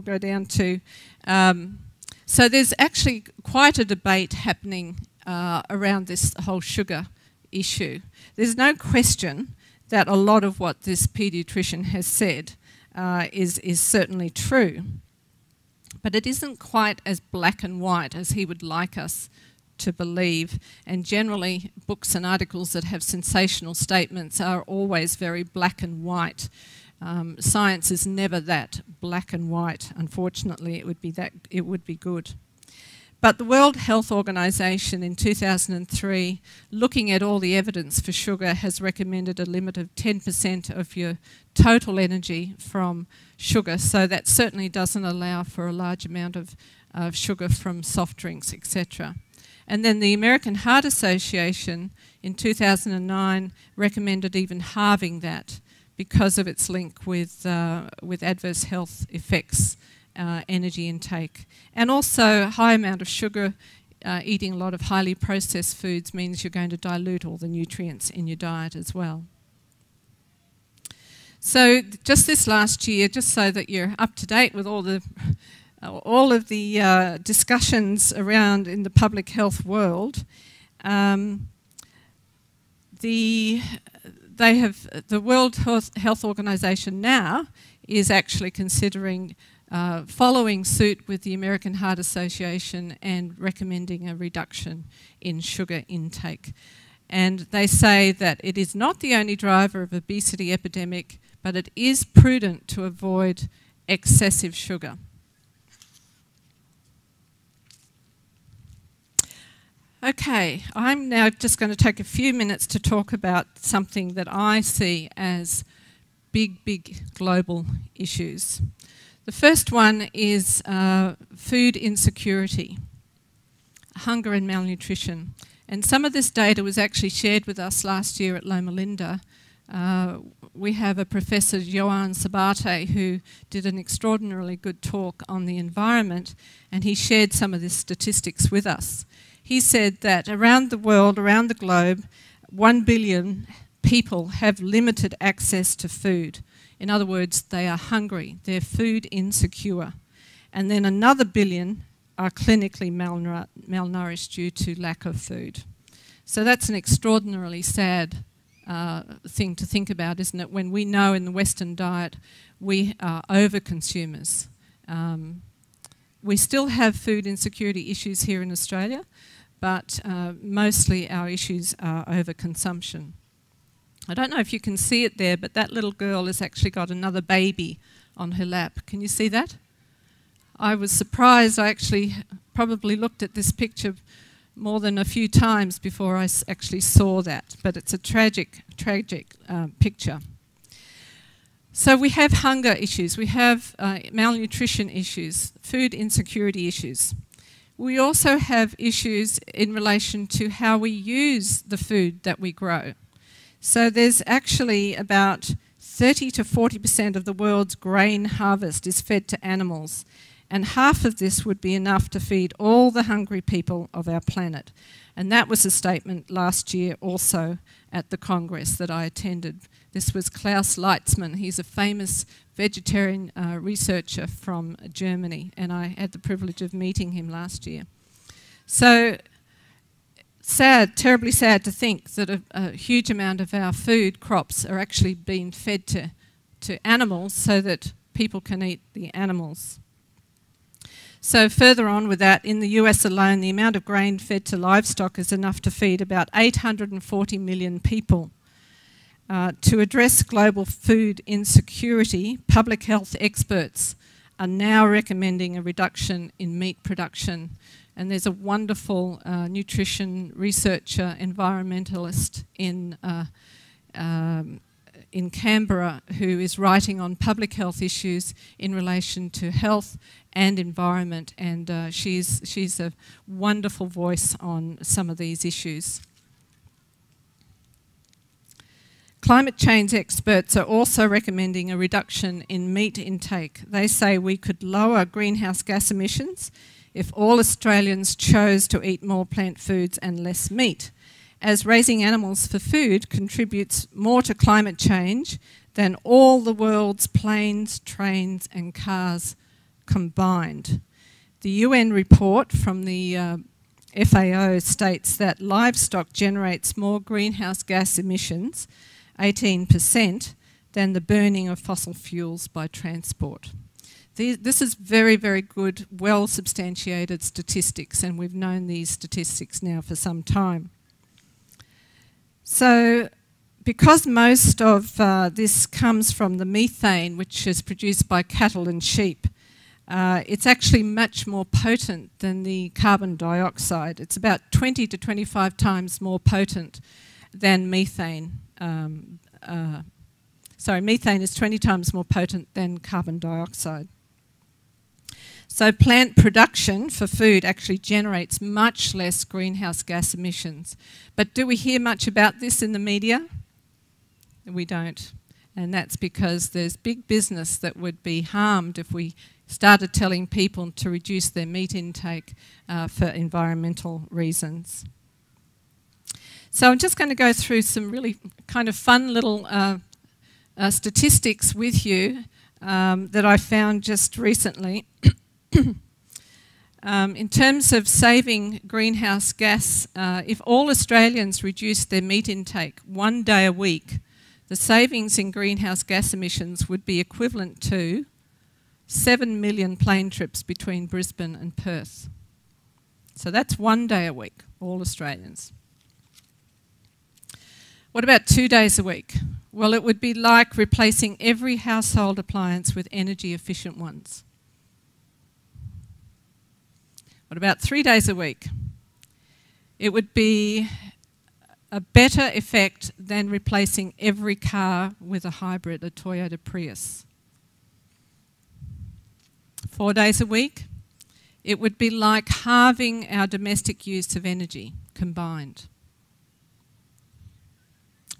go down to So there's actually quite a debate happening around this whole sugar issue. There's no question that a lot of what this paediatrician has said is certainly true. But it isn't quite as black and white as he would like us to believe. And generally, books and articles that have sensational statements are always very black and white. Science is never that black and white. Unfortunately, it would be good. But the World Health Organization in 2003, looking at all the evidence for sugar, has recommended a limit of 10% of your total energy from sugar. So that certainly doesn't allow for a large amount of sugar from soft drinks, etc. And then the American Heart Association in 2009 recommended even halving that because of its link with adverse health effects, energy intake. And also a high amount of sugar, eating a lot of highly processed foods means you're going to dilute all the nutrients in your diet as well. So just this last year, just so that you're up to date with all of the discussions around in the public health world, the World Health Organization now is actually considering following suit with the American Heart Association and recommending a reduction in sugar intake. And they say that it is not the only driver of obesity epidemic, but it is prudent to avoid excessive sugar. Okay, I'm now just going to take a few minutes to talk about something that I see as big global issues. The first one is food insecurity, hunger and malnutrition. And some of this data was actually shared with us last year at Loma Linda. We have a Professor Joan Sabate who did an extraordinarily good talk on the environment, and he shared some of the statistics with us. He said that around the world, around the globe, 1 billion people have limited access to food. In other words, they are hungry, they're food insecure. And then another billion are clinically malnourished due to lack of food. So that's an extraordinarily sad thing to think about, isn't it? When we know in the Western diet we are over-consumers. We still have food insecurity issues here in Australia, but mostly our issues are overconsumption. I don't know if you can see it there, but that little girl has actually got another baby on her lap. Can you see that? I was surprised. I actually probably looked at this picture more than a few times before I actually saw that, but it's a tragic picture. So we have hunger issues, we have malnutrition issues, food insecurity issues. We also have issues in relation to how we use the food that we grow. So there's actually about 30 to 40% of the world's grain harvest is fed to animals, and half of this would be enough to feed all the hungry people of our planet. And that was a statement last year also at the Congress that I attended. This was Klaus Leitzmann. He's a famous vegetarian researcher from Germany, and I had the privilege of meeting him last year. So sad, terribly sad to think that a huge amount of our food crops are actually being fed to animals so that people can eat the animals. So further on with that, in the US alone, the amount of grain fed to livestock is enough to feed about 840 million people. To address global food insecurity, public health experts are now recommending a reduction in meat production. And there's a wonderful nutrition researcher, environmentalist in Canberra who is writing on public health issues in relation to health and environment, and she's a wonderful voice on some of these issues. Climate change experts are also recommending a reduction in meat intake. They say we could lower greenhouse gas emissions if all Australians chose to eat more plant foods and less meat, as raising animals for food contributes more to climate change than all the world's planes, trains and cars combined. The UN report from the FAO states that livestock generates more greenhouse gas emissions, 18%, than the burning of fossil fuels by transport. This is very, very good, well-substantiated statistics, and we've known these statistics now for some time. So, because most of this comes from the methane, which is produced by cattle and sheep, it's actually much more potent than the carbon dioxide. It's about 20 to 25 times more potent than methane. Methane is 20 times more potent than carbon dioxide. So plant production for food actually generates much less greenhouse gas emissions. But do we hear much about this in the media? We don't. And that's because there's big business that would be harmed if we started telling people to reduce their meat intake for environmental reasons. So I'm just going to go through some really kind of fun little statistics with you that I found just recently. In terms of saving greenhouse gas, if all Australians reduced their meat intake 1 day a week, the savings in greenhouse gas emissions would be equivalent to 7 million plane trips between Brisbane and Perth. So that's 1 day a week, all Australians. What about 2 days a week? Well, it would be like replacing every household appliance with energy efficient ones. What about 3 days a week? It would be a better effect than replacing every car with a hybrid, a Toyota Prius. 4 days a week, it would be like halving our domestic use of energy combined.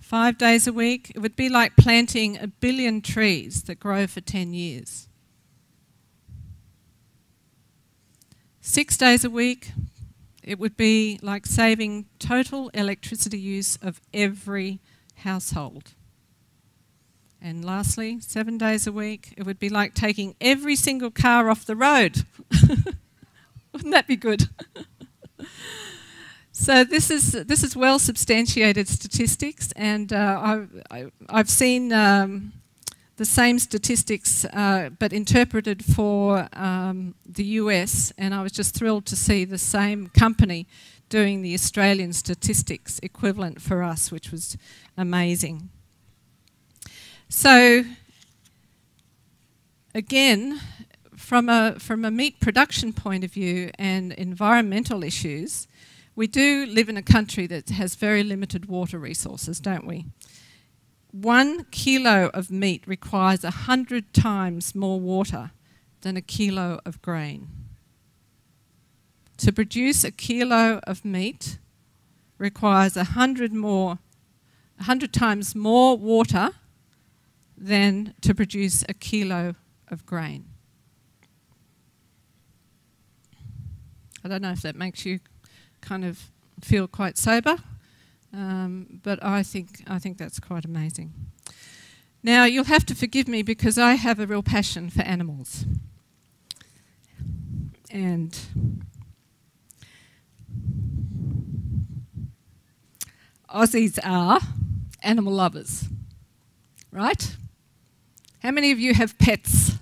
5 days a week, it would be like planting 1 billion trees that grow for 10 years. 6 days a week, it would be like saving total electricity use of every household. And lastly, 7 days a week, it would be like taking every single car off the road. Wouldn't that be good? So this is well substantiated statistics, and I've seen the same statistics but interpreted for the US, and I was just thrilled to see the same company doing the Australian statistics equivalent for us, which was amazing. So again, from a meat production point of view and environmental issues, we do live in a country that has very limited water resources, don't we? 1 kilo of meat requires 100 times more water than a kilo of grain. To produce a kilo of meat requires 100 times more water than to produce a kilo of grain. I don't know if that makes you kind of feel quite sober, but I think that's quite amazing. Now, you'll have to forgive me because I have a real passion for animals. And Aussies are animal lovers, right? How many of you have pets?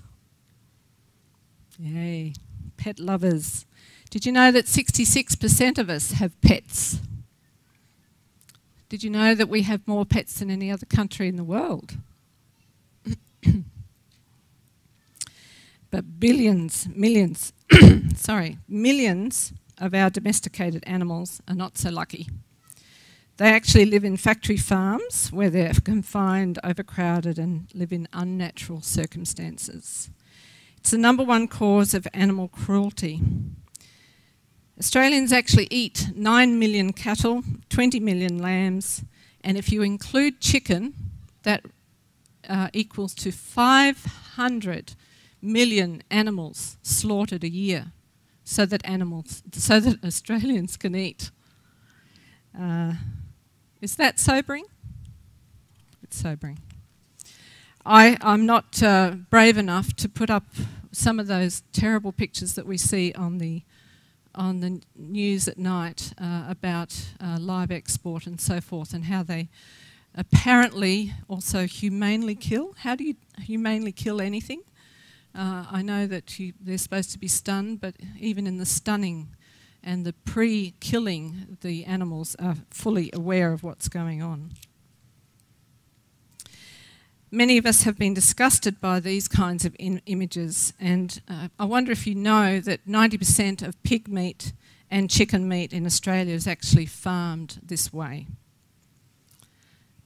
Yay, pet lovers. Did you know that 66% of us have pets? Did you know that we have more pets than any other country in the world? But millions of our domesticated animals are not so lucky. They actually live in factory farms where they're confined, overcrowded, and live in unnatural circumstances. It's the #1 cause of animal cruelty. Australians actually eat 9 million cattle, 20 million lambs, and if you include chicken, that equals to 500 million animals slaughtered a year so that Australians can eat. Is that sobering? It's sobering. I'm not brave enough to put up some of those terrible pictures that we see on the news at night about live export and so forth, and how they apparently also humanely kill. How do you humanely kill anything? I know that they're supposed to be stunned, but even in the stunning and the pre-killing, the animals are fully aware of what's going on. Many of us have been disgusted by these kinds of images, and I wonder if you know that 90% of pig meat and chicken meat in Australia is actually farmed this way.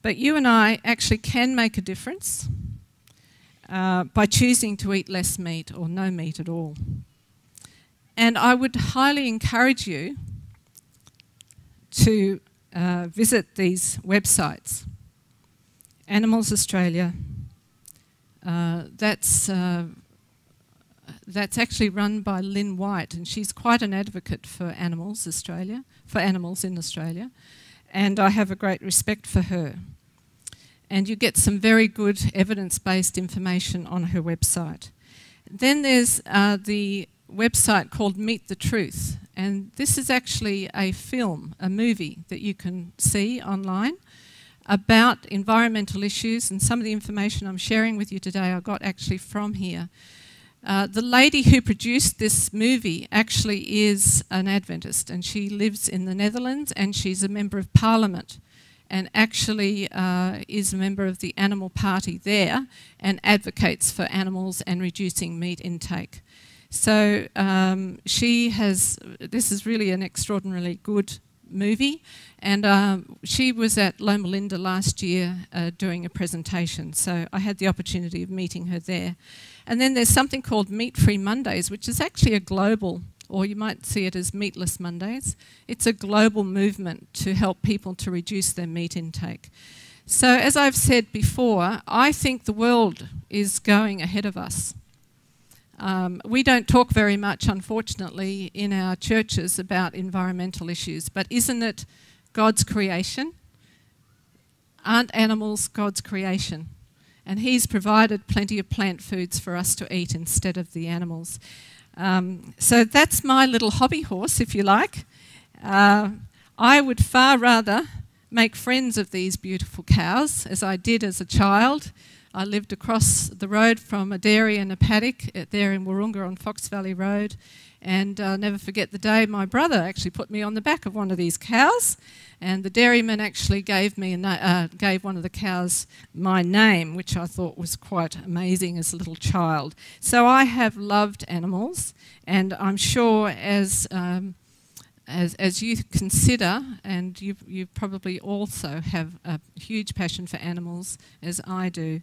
But you and I actually can make a difference by choosing to eat less meat or no meat at all. And I would highly encourage you to visit these websites. Animals Australia, that's actually run by Lynn White, and she's quite an advocate for animals in Australia, and I have a great respect for her. And you get some very good evidence-based information on her website. Then there's the website called Meet the Truth, and this is actually a film, a movie that you can see online about environmental issues, and some of the information I'm sharing with you today I got actually from here. The lady who produced this movie actually is an Adventist, and she lives in the Netherlands, and she's a member of Parliament, and actually is a member of the Animal Party there, and advocates for animals and reducing meat intake. So this is really an extraordinarily good movie, and she was at Loma Linda last year doing a presentation, so I had the opportunity of meeting her there. And then there's something called Meat Free Mondays, which is actually a global, or you might see it as Meatless Mondays. It's a global movement to help people to reduce their meat intake. So as I've said before, I think the world is going ahead of us. We don't talk very much, unfortunately, in our churches about environmental issues, but isn't it God's creation? Aren't animals God's creation? And He's provided plenty of plant foods for us to eat instead of the animals. So that's my little hobby horse, if you like. I would far rather make friends of these beautiful cows, as I did as a child. I lived across the road from a dairy and a paddock there in Wahroonga on Fox Valley Road, and I'll never forget the day my brother actually put me on the back of one of these cows, and the dairyman actually gave one of the cows my name, which I thought was quite amazing as a little child. So I have loved animals, and I'm sure as you consider, and you probably also have a huge passion for animals, as I do.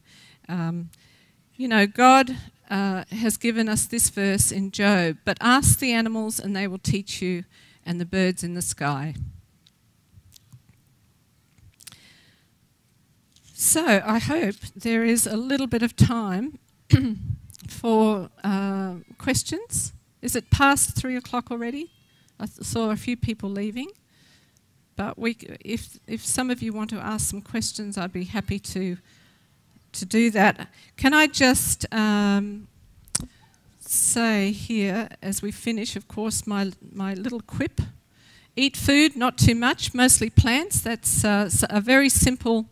You know, God has given us this verse in Job, but ask the animals and they will teach you, and the birds in the sky. So I hope there is a little bit of time for questions. Is it past 3 o'clock already? I saw a few people leaving, but if some of you want to ask some questions, I'd be happy to do that. Can I just say here, as we finish, of course, my little quip: eat food, not too much, mostly plants. That's a very simple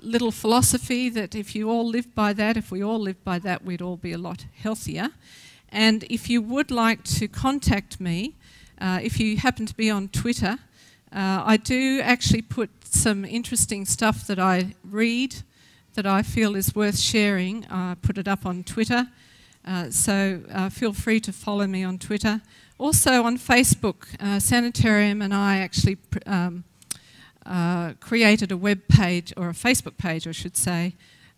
little philosophy that if you all live by that, if we all live by that, we'd all be a lot healthier. And if you would like to contact me, if you happen to be on Twitter, I do actually put some interesting stuff that I read that I feel is worth sharing. I put it up on Twitter, so feel free to follow me on Twitter. Also on Facebook, Sanitarium and I actually created a web page, or a Facebook page I should say.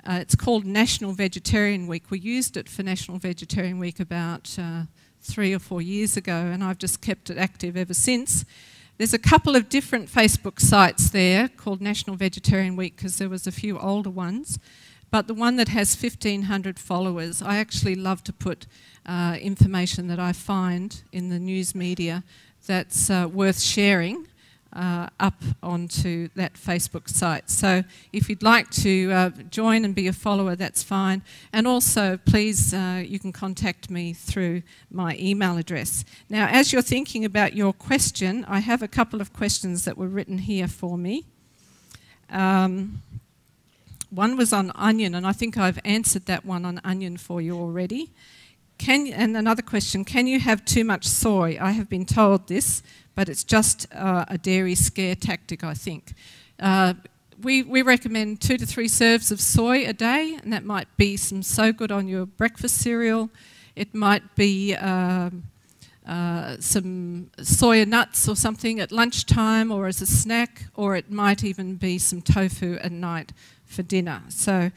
It's called National Vegetarian Week. We used it for National Vegetarian Week about 3 or 4 years ago, and I've just kept it active ever since. There's a couple of different Facebook sites there called National Vegetarian Week, because there was a few older ones, but the one that has 1,500 followers, I actually love to put information that I find in the news media that's worth sharing, up onto that Facebook site. So if you'd like to join and be a follower, that's fine. And also, please, you can contact me through my email address. Now, as you're thinking about your question, I have a couple of questions that were written here for me. One was on onion, and I think I've answered that one on onion for you already. And another question, can you have too much soy? I have been told this, but it's just a dairy scare tactic, I think. We recommend 2 to 3 serves of soy a day, and that might be some So Good on your breakfast cereal. It might be some soya nuts or something at lunchtime or as a snack, or it might even be some tofu at night for dinner. So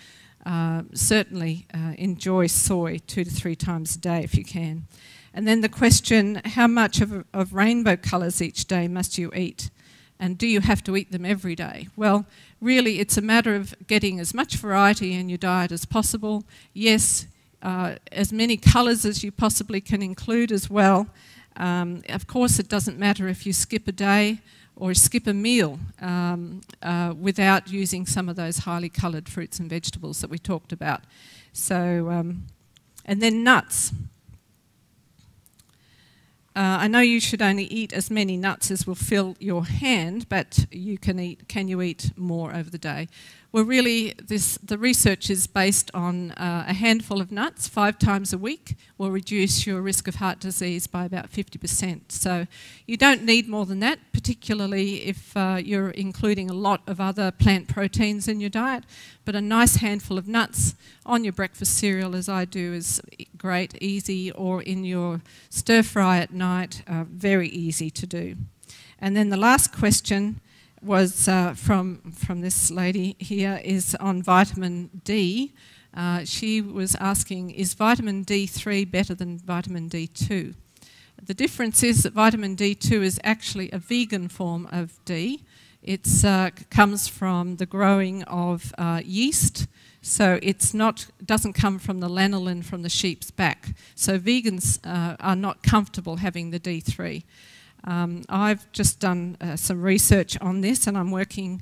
certainly enjoy soy 2 to 3 times a day if you can. And then the question, how much of rainbow colours each day must you eat? And do you have to eat them every day? Well, really it's a matter of getting as much variety in your diet as possible. Yes, as many colours as you possibly can include as well. Of course, it doesn't matter if you skip a day or skip a meal without using some of those highly coloured fruits and vegetables that we talked about. So, and then nuts. I know you should only eat as many nuts as will fill your hand, but you can you eat more over the day? Well, really, the research is based on a handful of nuts 5 times a week will reduce your risk of heart disease by about 50%. So you don't need more than that, particularly if you're including a lot of other plant proteins in your diet. But a nice handful of nuts on your breakfast cereal, as I do, is great, easy, or in your stir fry at night, very easy to do. And then the last question was from this lady here, is on vitamin D. She was asking, is vitamin D3 better than vitamin D2? The difference is that vitamin D2 is actually a vegan form of D. It comes from the growing of yeast, so doesn't come from the lanolin from the sheep's back. So vegans are not comfortable having the D3. I've just done some research on this, and I'm working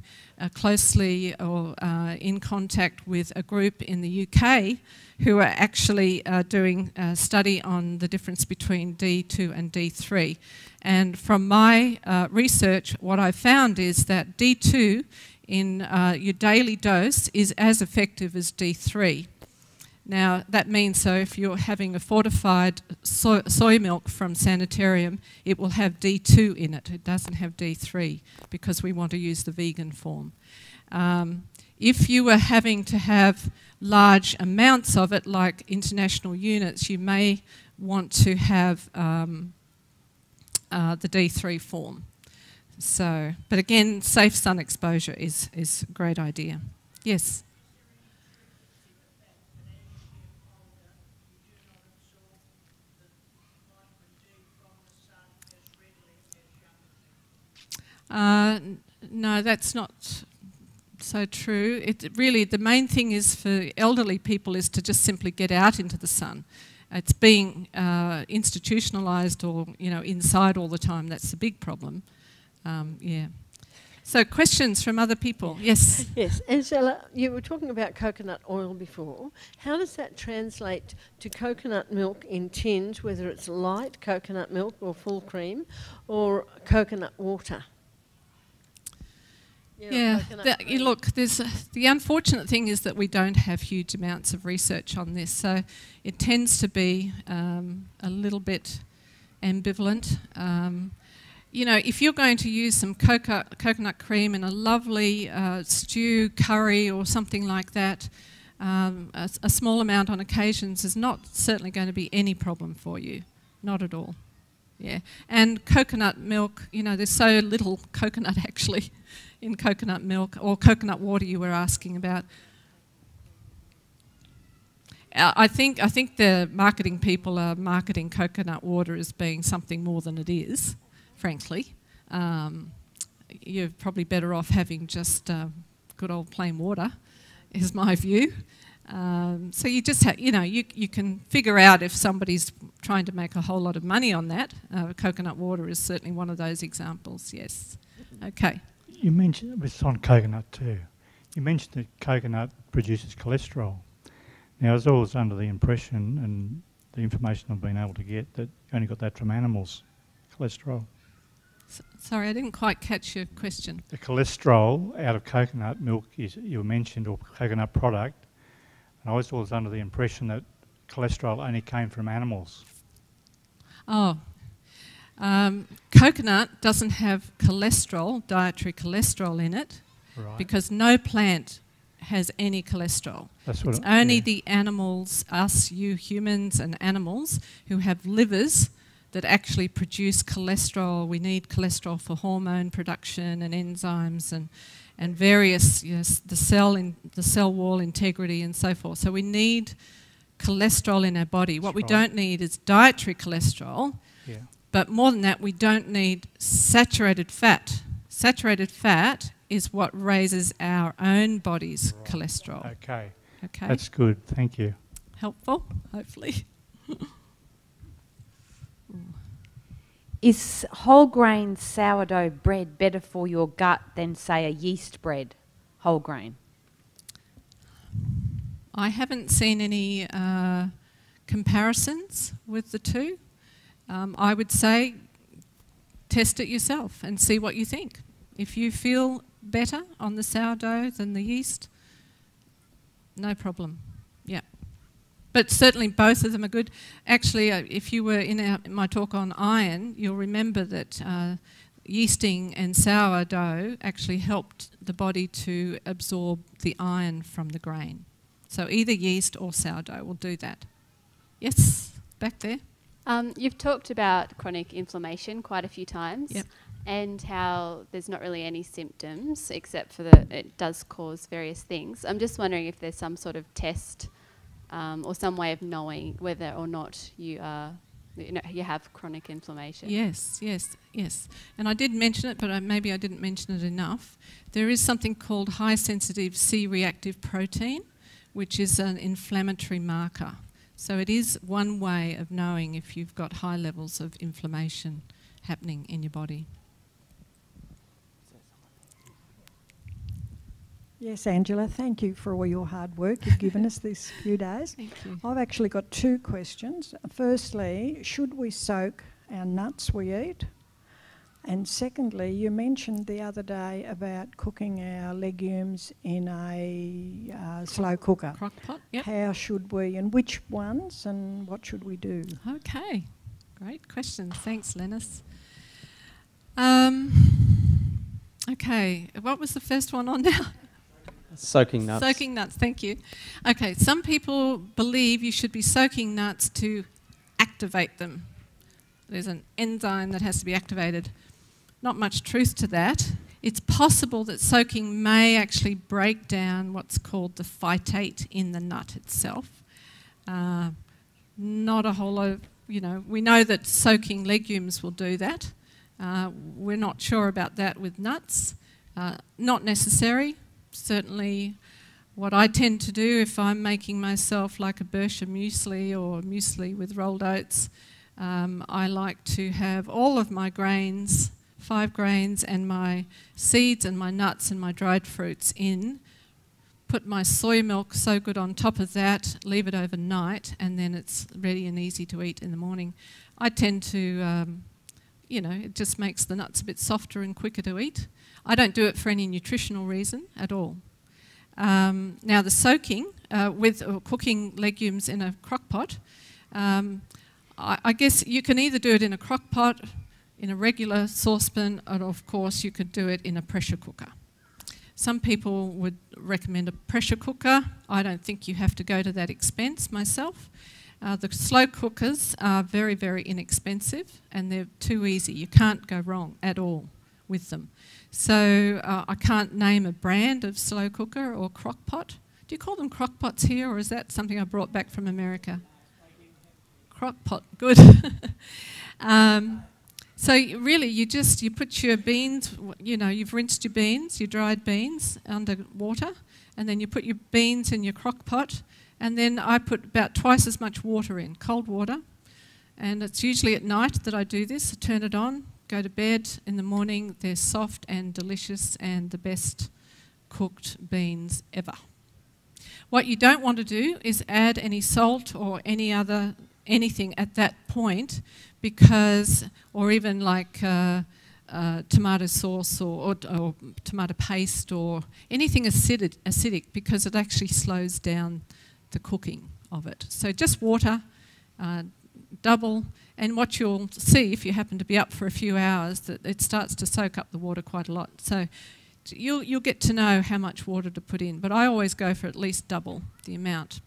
closely or in contact with a group in the UK who are actually doing a study on the difference between D2 and D3. And from my research, what I found is that D2 in your daily dose is as effective as D3. Now, that means, so if you're having a fortified soy milk from Sanitarium, it will have D2 in it. It doesn't have D3 because we want to use the vegan form. If you were having to have large amounts of it, like international units, you may want to have the D3 form. So, but again, safe sun exposure is a great idea. Yes? No, that's not so true. Really, the main thing is for elderly people is to just simply get out into the sun. It's being institutionalised or inside all the time. That's the big problem. Yeah. So questions from other people? Yes. Yes, Angela, you were talking about coconut oil before. How does that translate to coconut milk in tins, whether it's light coconut milk or full cream, or coconut water? Yeah, look, the unfortunate thing is that we don't have huge amounts of research on this, so it tends to be a little bit ambivalent. If you're going to use some coconut cream in a lovely stew, curry or something like that, a small amount on occasions is not certainly going to be any problem for you, not at all. Yeah, and coconut milk, there's so little coconut actually in coconut milk, or coconut water you were asking about. I think the marketing people are marketing coconut water as being something more than it is, frankly. You're probably better off having just good old plain water, is my view. So you just you can figure out if somebody's trying to make a whole lot of money on that. Coconut water is certainly one of those examples, yes. Okay. You mentioned, it's on coconut too, you mentioned that coconut produces cholesterol. Now, I was always under the impression, and the information I've been able to get, that you only got that from animals, cholesterol. Sorry, I didn't quite catch your question. The cholesterol out of coconut milk is, you mentioned, or coconut product, and I was always under the impression that cholesterol only came from animals. Oh, coconut doesn't have cholesterol, dietary cholesterol in it, Right. because no plant has any cholesterol. That's what it's only the animals, us, you humans and animals, who have livers that actually produce cholesterol. We need cholesterol for hormone production and enzymes and various, the cell wall integrity and so forth. So we need cholesterol in our body. What we don't need is dietary cholesterol, but more than that, we don't need saturated fat. Saturated fat is what raises our own body's cholesterol. Okay. Okay. That's good. Thank you. Helpful, hopefully. Is whole grain sourdough bread better for your gut than, say, a yeast bread, whole grain? I haven't seen any comparisons with the two. I would say test it yourself and see what you think. If you feel better on the sourdough than the yeast, no problem. Yeah. But certainly both of them are good. Actually, if you were in my talk on iron, you'll remember that yeasting and sourdough actually helped the body to absorb the iron from the grain. So either yeast or sourdough will do that. Yes, back there. You've talked about chronic inflammation quite a few times. Yep. And how there's not really any symptoms except for it does cause various things. I'm just wondering if there's some sort of test or some way of knowing whether or not you have chronic inflammation. Yes. And I did mention it, but maybe I didn't mention it enough. There is something called high-sensitive C-reactive protein, which is an inflammatory marker. So it is one way of knowing if you've got high levels of inflammation happening in your body. Yes, Angela, thank you for all your hard work you've given us these few days. Thank you. I've actually got two questions. Firstly, should we soak our nuts we eat? And secondly, you mentioned the other day about cooking our legumes in a slow cooker. Crock pot, yep. How should we, and which ones, and what should we do? Okay, great question. Thanks, Lennis. Okay, what was the first one on now? Soaking nuts. Soaking nuts, thank you. Okay, some people believe you should be soaking nuts to activate them. There's an enzyme that has to be activated. Not much truth to that. It's possible that soaking may actually break down what's called the phytate in the nut itself. Not a whole lot, we know that soaking legumes will do that. We're not sure about that with nuts. Not necessary. Certainly what I tend to do if I'm making myself like a Bersha muesli or muesli with rolled oats, I like to have all of my grains, 5 grains, and my seeds and my nuts and my dried fruits in, put my soy milk so good on top of that, leave it overnight, and then it's ready and easy to eat in the morning. I tend to, it just makes the nuts a bit softer and quicker to eat. I don't do it for any nutritional reason at all. Now the soaking with cooking legumes in a crock pot, I guess you can either do it in a crock pot, in a regular saucepan, or of course you could do it in a pressure cooker. Some people would recommend a pressure cooker. I don't think you have to go to that expense myself. The slow cookers are very, very inexpensive and they're too easy. You can't go wrong at all with them. So I can't name a brand of slow cooker or crock pot. Do you call them crock pots here, or is that something I brought back from America? Crock pot, good. So really you put your beans, you've rinsed your beans, your dried beans under water, and then you put your beans in your crock pot, and then I put about twice as much water in, cold water, and it's usually at night that I do this. I turn it on, go to bed in the morning, they're soft and delicious and the best cooked beans ever. What you don't want to do is add any salt or anything at that point, because, or even like tomato sauce or tomato paste or anything acidic, because it actually slows down the cooking of it. So just water, double, and what you'll see if you happen to be up for a few hours, that it starts to soak up the water quite a lot. So you'll get to know how much water to put in, but I always go for at least double the amount.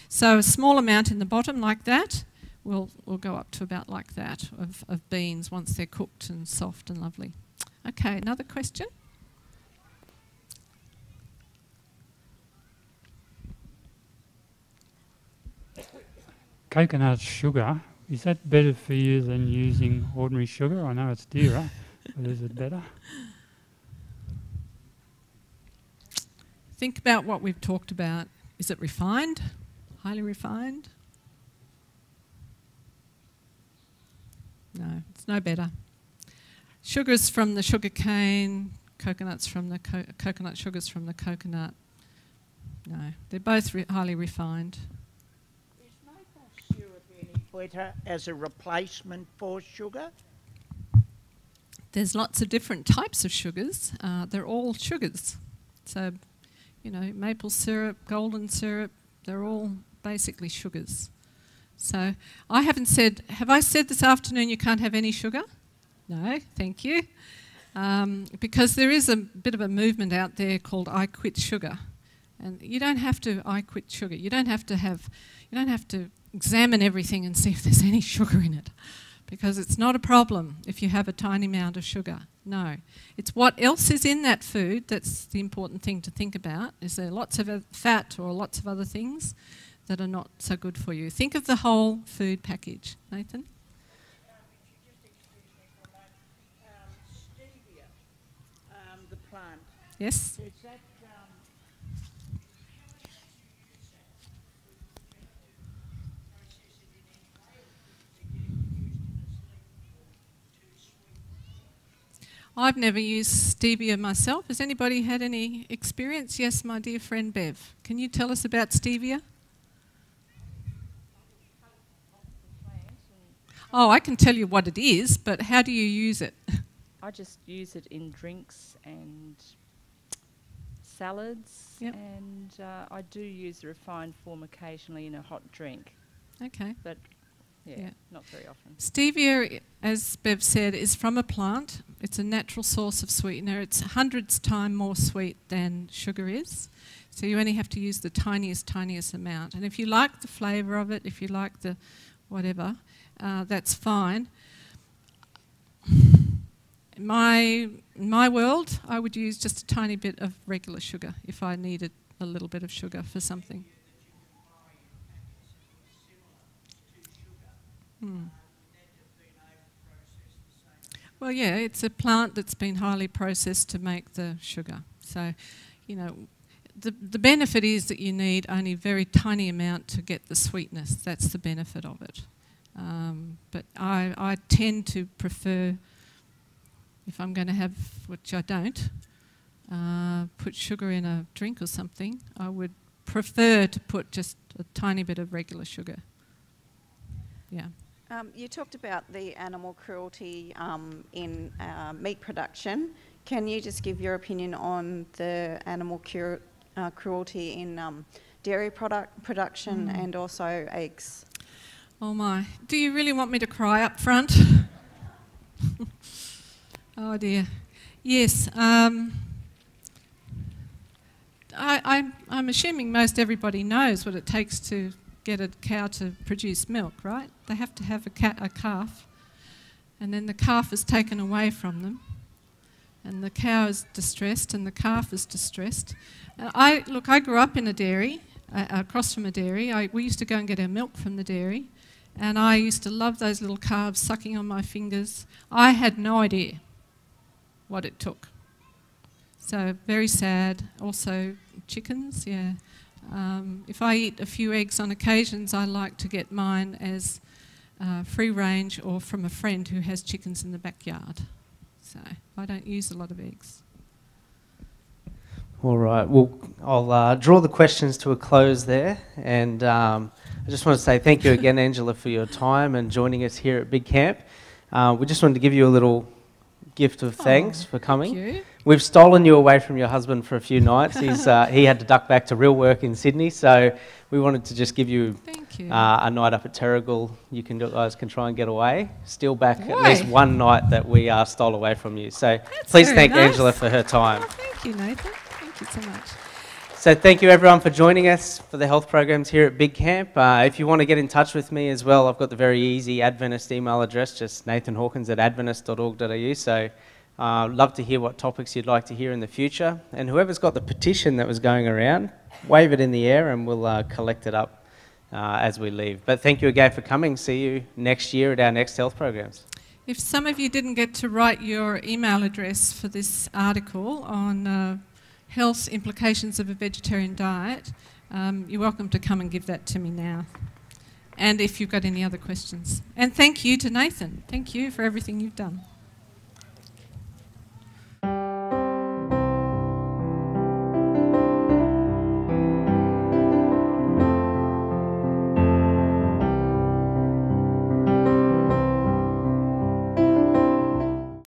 So a small amount in the bottom like that will go up to about like that of beans once they're cooked and soft and lovely. Okay, another question? Coconut sugar, is that better for you than using ordinary sugar? I know it's dearer, but is it better? Think about what we've talked about. Is it refined? Highly refined? No, it's no better. Sugars from the sugar cane, coconuts from the coconut sugars from the coconut. No, they're both highly refined. Is maple syrup any better as a replacement for sugar? There's lots of different types of sugars. They're all sugars. So, you know, maple syrup, golden syrup, they're all basically sugars. So I haven't said, have I said this afternoon you can't have any sugar? No, thank you. Because there is a bit of a movement out there called I Quit Sugar. And you don't have to I quit sugar. You don't have to examine everything and see if there's any sugar in it. Because it's not a problem if you have a tiny amount of sugar. No. It's what else is in that food that's the important thing to think about. Is there lots of fat or lots of other things that are not so good for you? Think of the whole food package. Nathan? Stevia, the plant. Yes? Is that, I've never used stevia myself. Has anybody had any experience? Yes, my dear friend Bev. Can you tell us about stevia? Oh, I can tell you what it is, but how do you use it? I just use it in drinks and salads, Yep. and I do use the refined form occasionally in a hot drink. Okay. But yeah, Yeah. not very often. Stevia, as Bev said, is from a plant. It's a natural source of sweetener. It's hundreds times more sweet than sugar is. So you only have to use the tiniest amount. And if you like the flavour of it, if you like the whatever, that's fine. In my world, I would use just a tiny bit of regular sugar if I needed a little bit of sugar for something. Well, yeah, it's a plant that's been highly processed to make the sugar. So, you know, the benefit is that you need only a very tiny amount to get the sweetness. That's the benefit of it. But I tend to prefer, if I'm going to have, which I don't, put sugar in a drink or something, I would prefer to put just a tiny bit of regular sugar. Yeah. You talked about the animal cruelty in meat production. Can you just give your opinion on the animal cruelty in dairy production and also eggs? Oh my. Do you really want me to cry up front? Oh dear. Yes. I'm assuming most everybody knows what it takes to get a cow to produce milk, right? They have to have a calf, and then the calf is taken away from them, and the cow is distressed and the calf is distressed. I grew up in a dairy, across from a dairy. We used to go and get our milk from the dairy, and I used to love those little calves sucking on my fingers. I had no idea what it took. So very sad. Also chickens, yeah. If I eat a few eggs on occasions, I like to get mine as free range or from a friend who has chickens in the backyard. So I don't use a lot of eggs. All right. Well, I'll draw the questions to a close there. And I just want to say thank you again, Angela, for your time and joining us here at Big Camp. We just wanted to give you a little gift of thanks for coming. Thank you. We've stolen you away from your husband for a few nights. He had to duck back to real work in Sydney, so we wanted to just give you, a night up at Terrigal. You guys can try and get away. Still back at least one night that we stole away from you. So please thank Angela for her time. Oh, thank you, Nathan. Thank you so much. So thank you everyone for joining us for the health programs here at Big Camp. If you want to get in touch with me as well, I've got the very easy Adventist email address, just nathanhawkins@adventist.org.au. So love to hear what topics you'd like to hear in the future. And whoever's got the petition that was going around, wave it in the air and we'll collect it up as we leave. But thank you again for coming. See you next year at our next health programs. If some of you didn't get to write your email address for this article on health implications of a vegetarian diet, you're welcome to come and give that to me now. And if you've got any other questions. And thank you to Nathan. Thank you for everything you've done.